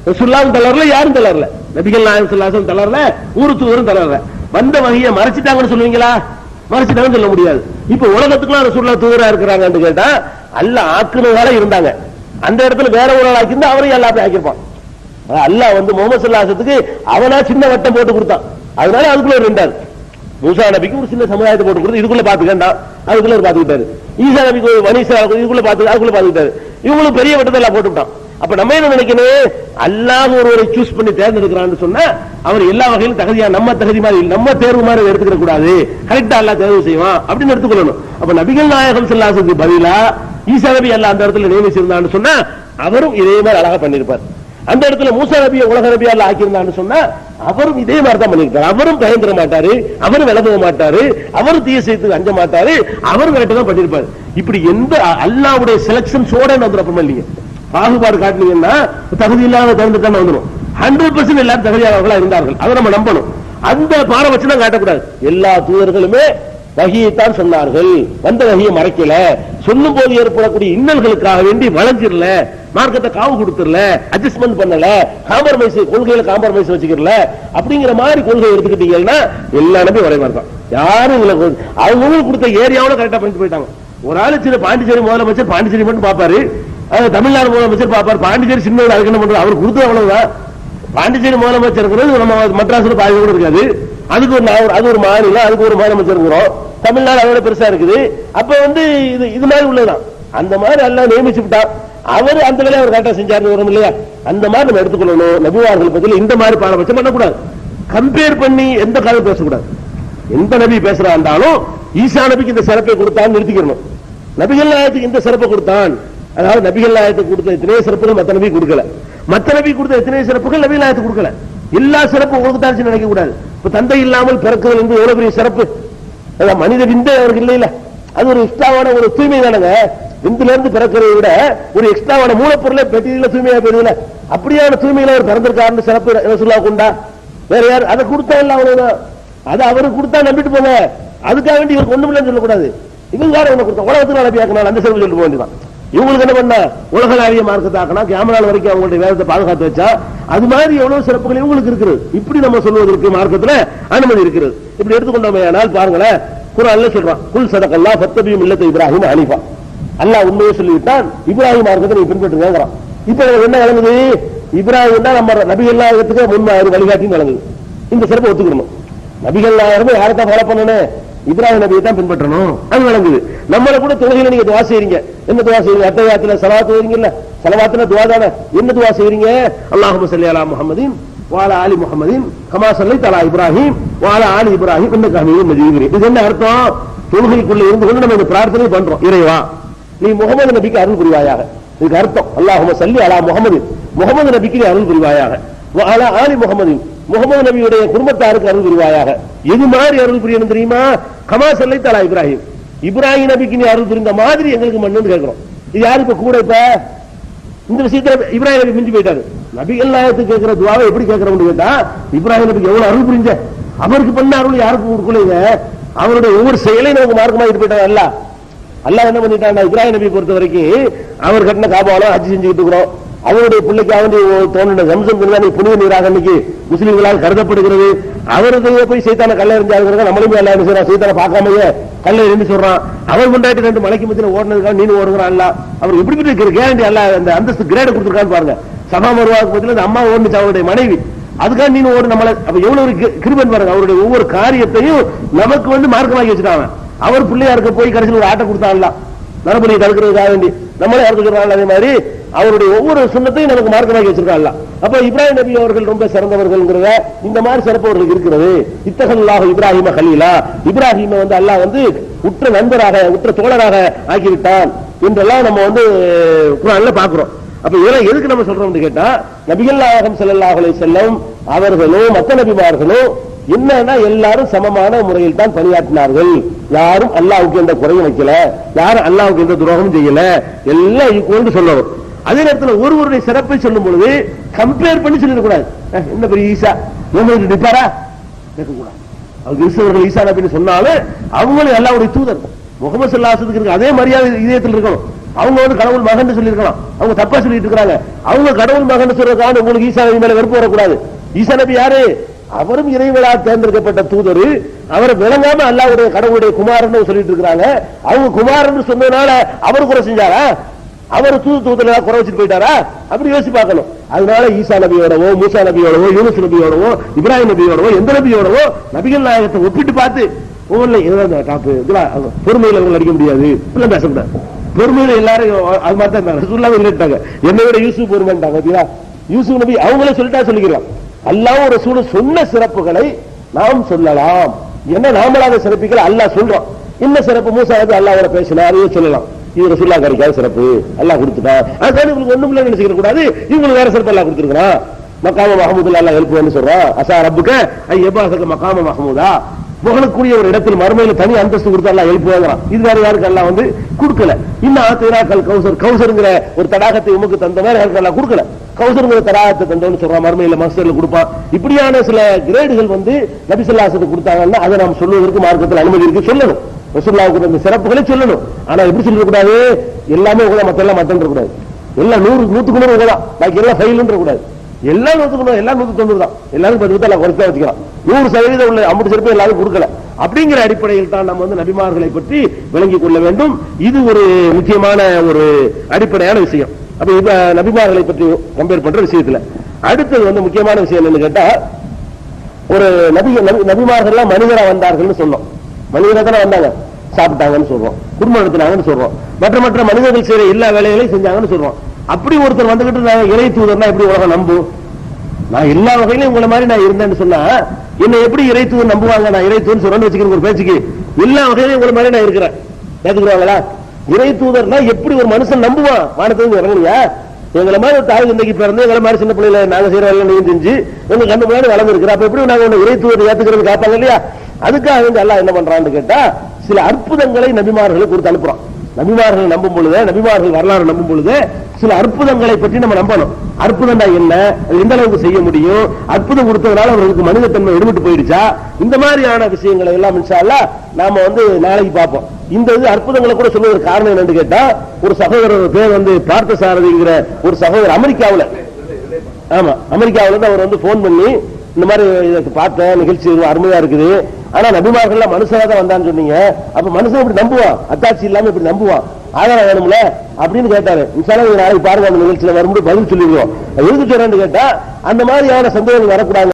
ரசூலுல்லாஹ் தளரல, யாரும் தளரல. நபிகள் நாயகம் ஸல்லல்லாஹு அலைஹி வஸல்லம் தளரல, ஒரு தூதரும் தளரல. வந்த வகையை மறைச்சிட்டாங்கன்னு சொல்லுவீங்களா? மறைச்சிட்டாங்கன்னு சொல்ல முடியாது. இப்ப உலகத்துக்குலாம் ரசூலுல்லாஹ் தூதரா இருக்கிறாங்கன்னு கேட்டா, அல்லாஹ் ஆக்குனதால இருந்தாங்க. அந்த இடத்துல வேற ஒரு ஆள் ஆக்கியிருந்தா அவரையும் அல்லாஹ் போய் ஆக்கியிருப்பான். அல்லாஹ் வந்து முஹம்மது ஸல்லல்லாஹு அலைஹி வஸல்லத்துக்கு அவனா சின்ன வட்டம் போட்டு கொடுத்தான். அதனால அதுக்குள்ள இருந்தாரு. மூசா நபிக்கு ஒரு சின்ன சமுதாயத்தை போட்டு கொடுத்து இதுக்குள்ள பாத்துக்கண்டா, அதுக்குள்ள பாத்துக்கிட்டாரு. ஈசா நபிக்கு ஒரு வனிசா இதுக்குள்ள பாத்துக்கிட்டாரு. இவங்களுக்கு பெரிய வட்டத்தை எல்லாம் போட்டு விட்டான். அப்ப நம்ம என்ன நினைக்கணும்? அல்லாஹ் ஒருவரை சூஸ் பண்ணி தேர்ந்தெடுக்கிறான்னு சொன்னா அவர் எல்லா வகையிலும் தகுதியா, நம்ம தகுதி மாதிரி நம்ம தேர்வு மாதிரி எடுத்துக்க கூடாது, கரெக்டா அல்லாஹ் தேர்வு செய்வான் அப்படின்னு எடுத்துக்கொள்ளணும். அப்ப நபிகள் நாயகம் ஸல்லல்லாஹு அலைஹி வஸல்லம் பதிலா ஈசா நபி அல்லாஹ் அந்த இடத்துல நியமிச்சிருந்தான்னு சொன்னா அவரும் இதே மாதிரி அழகா பண்ணிருப்பார். அந்த இடத்துல மூசா நபியை உலக நபியா அல்லாஹ் ஆக்கியிருந்தான்னு சொன்னா அவரும் இதே மாதிரி தான் பண்ணிருக்காரு. அவரும் பயந்துட மாட்டாரு, அவரும் விளம்ப மாட்டாரு, அவரும் தீய செய்து அஞ்ச மாட்டாரு, அவரும் கரெக்டா தான் பண்ணிருப்பாரு. இப்படி எந்த அல்லாஹ்வுடைய செலக்ஷன்ஸோட வந்துடும் இல்லைங்க. பாகுபாடு காட்டினீங்கன்னா தகுதி இல்லாத தேர்ந்தெடுக்காம வந்துடும். 100% எல்லாரும் தகுதியானவர்களா இருந்தார்கள், அதை நம்ம நம்பணும். அந்த பாரபட்சம் காட்டக்கூடாது. எல்லா தூதர்களுமே வஹியைத்தான் சொன்னார்கள், வந்த வஹியை மறைக்கல, சொல்லும் போது ஏற்படக்கூடிய இன்னல்களுக்காக வேண்டி வளைஞ்சிடல, மார்க்கத்தை காவு கொடுத்துடல, அட்ஜஸ்ட்மெண்ட் பண்ணல, காம்ப்ரமைஸ் கொள்கையில காம்ப்ரமைஸ் வச்சுக்கல, அப்படிங்கிற மாதிரி கொள்கை எடுத்துக்கிட்டீங்கன்னா எல்லா நபி ஒரே மாதிரி தான். யாரும் அவங்க கொடுத்த ஏரியாவோட கரெக்டா பண்ணிட்டு போயிட்டாங்க. ஒரு ஆளு சின்ன பாண்டிச்சேரி முதலமைச்சர் பாண்டிச்சேரி மட்டும் பாப்பாரு, தமிழ்நாடு முதலமைச்சர் பாப்பாரு, பாண்டிச்சேரி சின்ன அதுக்கு என்ன பண்றது, அவர் கொடுத்தது அவ்வளவுதான். பாண்டிச்சேரி முதலமைச்சர் நம்ம மദ്രാസിல பாதி கூட இருக்காது, அதுக்கு ஒரு அது ஒரு மாநிலம், அதுக்கு ஒரு முதலமைச்சர் இருக்கிறோம். தமிழ்நாடு அதோட பெருசா இருக்குது. அப்ப வந்து இது மாதிரி உள்ளதுதான். அந்த மாதிரி எல்லாம் நியமிச்சு விட்டா அவர் அந்த வேலையை அவர் கரெக்டா செஞ்சாரு வரும் இல்லையா? அந்த மாதிரி நம்ம எடுத்துக்கொள்ளணும். நபிமார்கள் பத்தியில இந்த மாதிரி பாரபட்சம் பண்ணக்கூடாது. கம்பேர் பண்ணி எந்த காலம் பேசக்கூடாது. எந்த நபி பேசுறாண்டாலும் ஈசா நபிக்கு இந்த சிறப்பை கொடுத்தான்னு நிறுத்திக்கணும். நபிகள் நாயகத்துக்கு இந்த சிறப்பை கொடுத்தான், அதாவது நபிகள் நாயகத்துக்கு கொடுத்த எத்தனை சிறப்புகள் மற்ற நபி கொடுக்கல, மற்ற நபி கொடுத்த எத்தனை சிறப்புகள் நபிகள் நாயகத்துக்கு கொடுக்கல. எல்லா சிறப்பும் உங்களுக்கு தான் நினைக்க கூடாது. இப்ப தந்தை இல்லாமல் பிறக்குதல் என்று எவ்வளவு பெரிய சிறப்பு. மனித விந்தை அவருக்கு இல்லை இல்ல, அது ஒரு எக்ஸ்ட்ராவான ஒரு தூய்மை தானங்க. விந்துல இருந்து பிறக்கிறதை விட ஒரு எக்ஸ்ட்ராவான மூலப்பொருளை பெட்டியில தூய்மையா போயிருதுல, அப்படியான தூய்மையில அவர் பிறந்திருக்காருன்னு சிறப்பு ரசூலுல்லாஹ் கொண்டா. வேற யார் அதை கொடுத்தா இல்ல, அவ்வளவுதான். அதை அவருக்கு கொடுத்தா நம்பிட்டு போங்க, அதுக்காக வேண்டி இவருக்கு ஒண்ணும் இல்லைன்னு சொல்லக்கூடாது. இவங்க யாரும் என்ன கொடுத்தா உலகத்துக்கு நபியாக்கணும், அந்த சிறப்பு சொல்லிட்டு போக வேண்டியதான். இவங்களுக்கு என்ன பண்ண, உலகளாவிய மார்க்கத்தாக்கணும், கியாமத் வரைக்கும் அவங்களுடைய வேதத்தை பாதுகாத்து வச்சா அது மாதிரி எவ்வளவு சிறப்புகள் இவங்களுக்கு இருக்கிறது. இப்படி நம்ம சொல்வதற்கு மார்க்கத்துல அனுமதி இருக்கிறது. இப்படி எடுத்துக்கொண்டோமே ஆனால் பாருங்களேன், குர்ஆன்ல சொல்றான், குல் ஸதகல்லாஹ் ஃபத்தபியு மில்லத்த இப்ராஹிம் ஹனீஃபா. அல்லாஹ் உண்மையை சொல்லிவிட்டான், இப்ராஹிம் மார்க்கத்தை நீ பின்பற்றுங்கிறான். இப்ப என்ன வழங்குது, இப்ராஹிம் தான் நம்ம நபிகள் நாயகத்துக்கு முன்மாதிரி வழிகாட்டின்னு வழங்குது. இந்த சிறப்பை ஒத்துக்கணும். நபிகள் நாயகமே யாரைத்தான் ஃபாலோ பண்ணணும், இப்ராஹிம் நபியை தான் பின்பற்றணும், அது வழங்குது. நம்மள கூட தொழுகையில நீங்க துவா செய்றீங்க, என்ன துவா செய்றீங்க, அத்தஹியாத்துல ஸலவாத் செய்றீங்கல்ல, ஸலவாத்துல துவா தானே, என்ன துவா செய்றீங்க, அல்லாஹும்ம ஸல்லி அலா முஹம்மதின் வ அலா ஆலி முஹம்மதின் கமா ஸல்லைத அலா இப்ராஹிம் வ அலா ஆலி இப்ராஹிம் இன்னக ஹமீதும் மஜீத். இது என்ன அர்த்தம், தொழுகைக்குள்ள இருந்து கொண்டு நம்ம இந்த பிரார்த்தனை பண்றோம், இறைவா நீ முஹம்மது நபிக்கு அருள் புரிவாயாக. இதுக்கு அர்த்தம் அல்லாஹும்ம ஸல்லி அலா முஹம்மதின், முஹம்மது நபிக்கு நீ அருள் புரிவாயாக, வ அலா ஆலி முஹம்மதின் முகமது நபியுடைய குடும்பத்தாருக்கு அருள் புரிவாயாக. எது மாதிரி அருள் புரியணும் தெரியுமா, கமா ஸல்லைத அலா இப்ராஹிம், இப்ராஹிம் நபிக்கு நீ அருள் புரிந்த மாதிரி எங்களுக்கு மண்ணுன்னு கேட்கிறோம். இது யாரு இப்ப கூட, இப்ப இந்த விஷயத்துல இப்ராஹிம் நபி மிஞ்சி போயிட்டாரு. நபிகள் நாயகத்துக்கு கேட்கிற துவாவை எப்படி கேட்கிறோம்னு கேட்டா, இப்ராஹிம் நபிக்கு எவ்வளவு அருள் புரிஞ்ச, அவருக்கு பண்ண அருள் யாருக்கு கொடுக்கலைங்க, அவருடைய ஒவ்வொரு செயலையும் நமக்கு மார்க்கமாகிட்டு போயிட்டாங்க. அல்லாஹ் என்ன பண்ணிட்டாங்க, இப்ராஹிம் நபி பொறுத்த வரைக்கும் அவர் கட்டின காபால ஹஜ் செஞ்சுக்கிட்டு இருக்கிறோம். அவருடைய பிள்ளைக்காக தோன்றின ஜம்சம் நீ புனித நீராக இன்னைக்கு முஸ்லீம்களால் கருதப்படுகிறது. அவருக்கு போய் சைத்தான கல்ல எறிஞ்சாங்க, நம்மளுமே அல்ல என்ன செய்யறான், சைத்தான பார்க்காமயே கல்ல எரிஞ்சு சொல்றான். அவர் முன்னாடி ரெண்டு மலைக்கு மத்தியில் ஓடுனதுக்காக நீனு ஓடுகிறான். அல்ல அவர் எப்படி கேரண்டி அல்ல அந்த அந்தஸ்து கிரேட கொடுத்துருக்கான்னு பாருங்க. சபா மருவாக்கு பத்தில அந்த அம்மா ஓடுச்சு அவருடைய மனைவி, அதுக்காக நீனு ஓடு நம்மள. அப்ப எவ்வளவு கிருபன் பாருங்க, அவருடைய ஒவ்வொரு காரியத்தையும் நமக்கு மார்க்கமாக்கி வச்சுட்டாங்க. அவர் பிள்ளையா இருக்க போய் கடைசியில் ஒரு ஆட்டை கொடுத்தான்ல, நரபலியை தடுக்கிறதுக்காக வேண்டி நம்மளே அறுத்துக்கிறாங்க. அதே மாதிரி அவருடைய ஒவ்வொரு சுண்ணத்தையும் நமக்கு மார்க்கமாக்கி வச்சிருக்காங்க. அப்ப இப்ராஹிம் நபி அவர்கள் ரொம்ப சிறந்தவர்கள், இந்த மாதிரி சிறப்பு அவர்களுக்கு இருக்கிறது. இத்தகல்லாஹு இப்ராஹிம கலீலா, இப்ராஹிம அல்லாஹ் உற்ற நண்பராக உற்ற தோழராக ஆக்கிவிட்டான் என்றெல்லாம் நம்ம குர்ஆன்ல பாக்குறோம். அப்ப இதெல்லாம் எதுக்கு நம்ம சொல்றோம் கேட்டா, நபிகள் நாயகம் ஸல்லல்லாஹு அலைஹி வஸல்லம் அவர்களும் மற்ற நபிமார்களும் என்னன்னா எல்லாரும் சமமான முறையில் தான் பணியாற்றினார்கள். யாரும் அல்லாஹ்வுக்கு எந்த குறையும் வைக்கல, யாரும் அல்லாஹ்வுக்கு எந்த துரோகமும் செய்யல, எல்லாம் ஈக்குவல் சொல்லணும். அதே நேரத்தில் ஒருவருடைய சிறப்பை சொல்லும் பொழுது கம்பேர் பண்ணி சொல்லிடக்கூடாது. என்ன பெரிய ஈசா முகமது நிப்பாரா கேட்கக்கூடாது. அவங்க கிறிஸ்தவர்கள் ஈசா நபின்னு சொன்னாலும் அவங்களும் அல்லாஹ்வுடைய தூதர், முகமது ஸல்லல்லாஹு அலைஹி வஸல்லம் அதே மரியாதை இதயத்தில் இருக்கணும். அவங்க கடவுள் மகன் சொல்லியிருக்கலாம், அவங்க தப்பா சொல்லிட்டு இருக்காங்க. அவங்க கடவுள் மகன் சொல்றதுக்காக உங்களுக்கு ஈசா நபி மேல வெறுப்பு வரக்கூடாது. ஈசா நபி யாரு, அவரும் இறைவனால் தேர்ந்தெடுக்கப்பட்ட தூதர். அவரை விளங்காம அல்லாஹ்வுடைய கடவுளுடைய குமாரன் சொல்லிட்டு இருக்காங்க. அவங்க குமாரன் சொன்னதுனால அவர் குறை செஞ்சாரா, அவர் தூதரா குறை வச்சுட்டு போயிட்டாரா, அப்படி யோசிச்சு பார்க்கணும். அதனால ஈசா நபியோடவோ மூசா நபியோடவோ யூனுஸ் நபியோடவோ இப்ராஹிம் நபியோடவோ எந்த நபியோடவோ நபிகள் நாயகத்தை ஒப்பிட்டு பார்த்து பொறுமையில் அவர்கள் அடிக்க முடியாது, பேசக்கூடாது. பொறுமையில எல்லாரும் அது மாதிரி தான் ரசூலுல்லாஹ் இல்லட்டாங்க, என்னை விட யூசுப் பொறுமைட்டாங்க. யூசுப் நபி அவங்களே சொல்லிட்டா சொல்லிக்கலாம். அல்லாஹ் ஒரு ரசூல் சொன்ன சிறப்புகளை நாம் சொல்லலாம், என்ன நாமளாக சிறப்பிக்கல அல்லாஹ் சொல்றோம். என்ன சிறப்பு, மூசா நபி அல்லாஹ்வோட பேசினா அதையும் சொல்லலாம். இது ரசூலுல்லாஹ் கிடைக்காத சிறப்பு அல்லாஹ் கொடுத்துட்டான், அதுக்காக இவங்களுக்கு ஒண்ணும் இல்லை நினைச்சுக்க கூடாது. இவங்களுக்கு வேற சிறப்பு அல்லாஹ் கொடுத்துருக்கான். மக்காம மஹமூதுல்லா அல்லாஹ் எழுப்புவான்னு சொல்றான். அசா ரப்புக ஐயபாசக மக்காம மஹமூதா, புகழக்கூடிய ஒரு இடத்தில் மறுமையில தனி அந்தஸ்து கொடுத்து அல்லாஹ் எழுப்புவாங்கிறான். இது வேற யாருக்கு அல்லாஹ் கொடுக்கல. இன்னும் ஆத்திராக்கள் கௌசர், கௌசருங்கிற ஒரு தடாகத்தை உமக்கு தந்த மாதிரி யாருக்கு அல்லாஹ் கொடுக்கல. கௌசருங்கிற தடாகத்தை தந்தவன்னு சொல்றான், மறுமையில மஸ்தர்ல கொடுப்பான். இப்படியான சில கிரேடுகள் நபி ஸல்லல்லாஹு அலைஹி வஸல்லம் கொடுத்தாங்கன்னா அதை நாம் சொல்வதற்கு மார்க்கத்தில் அனுமதி இருக்கு, சொல்லணும். ரசூலுல்லாஹ்வுக்கு அந்த சிறப்புகளை சொல்லணும். ஆனா எப்படி சொல்லக்கூடாது, எல்லாமே உங்கள மத்த எல்லாம் மத்தன்ற கூடாது, எல்லாம் 100க்கு 100 உங்களா, பாக்கி எல்லாம் ஃபெயில்ன்ற கூடாது. எல்லாம் 100க்கு 100, எல்லாம் 190 தான். எல்லாரும் 10 குறைச்சா வச்சுக்கலாம். 100% உள்ள 50 சிறப்பு எல்லாரும் கொடுக்கல. அப்படிங்கிற அடிப்படையில் தான் நம்ம நபிமார்களை பற்றி விளங்கிக் கொள்ள வேண்டும். இது ஒரு முக்கியமான ஒரு அடிப்படையான விஷயம். அப்ப இப்ப நபிமார்களை பற்றி கம்பேர் பண்ற விஷயத்துல அடுத்தது முக்கியமான விஷயம் என்னன்னு கேட்டா, ஒரு நபிமார்கள் எல்லாம் மனிதரா வந்தார்கள் சொன்னோம். மனிதரா தானே வந்தாங்க, சாப்பிட்டாங்கன்னு சொல்றோம், குடும்பம் நடத்தினாங்கன்னு சொல்றோம், மற்ற மற்ற மனிதர்கள் செய்யற எல்லா வேலைகளையும் செஞ்சாங்கன்னு சொல்றோம். அப்படி ஒருத்தர் வந்துகிட்டு இறை தூதர்னா எப்படி உலகம் நம்பும்? நான் எல்லா வகையிலும் உங்களை மாதிரி நான் இருந்தேன்னு சொன்னா என்ன எப்படி இறைத்துவம் நம்புவாங்க? நான் இறைத்துவம் சொல்றேன்னு வச்சுக்கிறேன் ஒரு பேச்சுக்கு. எல்லா வகையிலும் உங்களை மாதிரி நான் இருக்கிறேன், ஏத்துக்குறாங்களா? இறை தூதர்னா எப்படி ஒரு மனுஷன் நம்புவான்? வானத்துக்கு இறங்கலையா? எங்களை மாதிரி ஒரு தாய் தந்தைக்கு பிறந்து எங்களை மாதிரி சின்ன பிள்ளைல நாங்க செய்யற வேலை நீங்க செஞ்சு எங்க கண்ணு முன்னாடி வளர்ந்து இருக்கிற, அப்ப எப்படி நாங்க இறை தூதர் ஏத்துக்கிறது காப்பாங்க இல்லையா? அதுக்காக வந்து எல்லாம் என்ன பண்றான்னு கேட்டா சில அற்புதங்களை நபிமார்களை கொடுத்து அனுப்புறான். நபிமார்கள் நம்பும் பொழுது, நபிமார்கள் வரலாறு நம்பும் பொழுது சில அற்புதங்களை பற்றி நம்ம நம்பணும். அற்புதம்னா என்ன, எந்த அளவுக்கு செய்ய முடியும், அற்புதம் கொடுத்ததுனால அவர்களுக்கு மனிதத்தன்மை விடுபட்டு போயிடுச்சா, இந்த மாதிரியான விஷயங்களை எல்லாம் இன்ஷா அல்லாஹ் நாம வந்து நாளைக்கு பார்ப்போம். இந்த இது அற்புதங்களை கூட சொல்லுவதற்கு காரணம் என்னன்னு கேட்டா, ஒரு சகோதரர் பேர் வந்து பார்த்த சாரதிங்கிற ஒரு சகோதரர் அமெரிக்காவில், ஆமா அமெரிக்காவில இருந்து அவர் வந்து போன் பண்ணி இந்த மாதிரி பார்த்த நிகழ்ச்சி அருமையா இருக்குது, ஆனா நபிமார்கள் மனுஷனா தான் வந்தான்னு சொன்னீங்க, அப்ப மனுஷன் இப்படி நம்புவான், அத்தாட்சி இல்லாம இப்படி நம்புவான், ஆதாரம் வேணும்ல அப்படின்னு கேட்டாரு. இன்ஷால்லா நாளைக்கு பாருங்க அந்த நிகழ்ச்சியில வரும்போது பதில் சொல்லிடுவோம். எதுக்கு சொல்றேன்னு கேட்டா அந்த மாதிரியான சந்தேகங்கள் வரக்கூடாது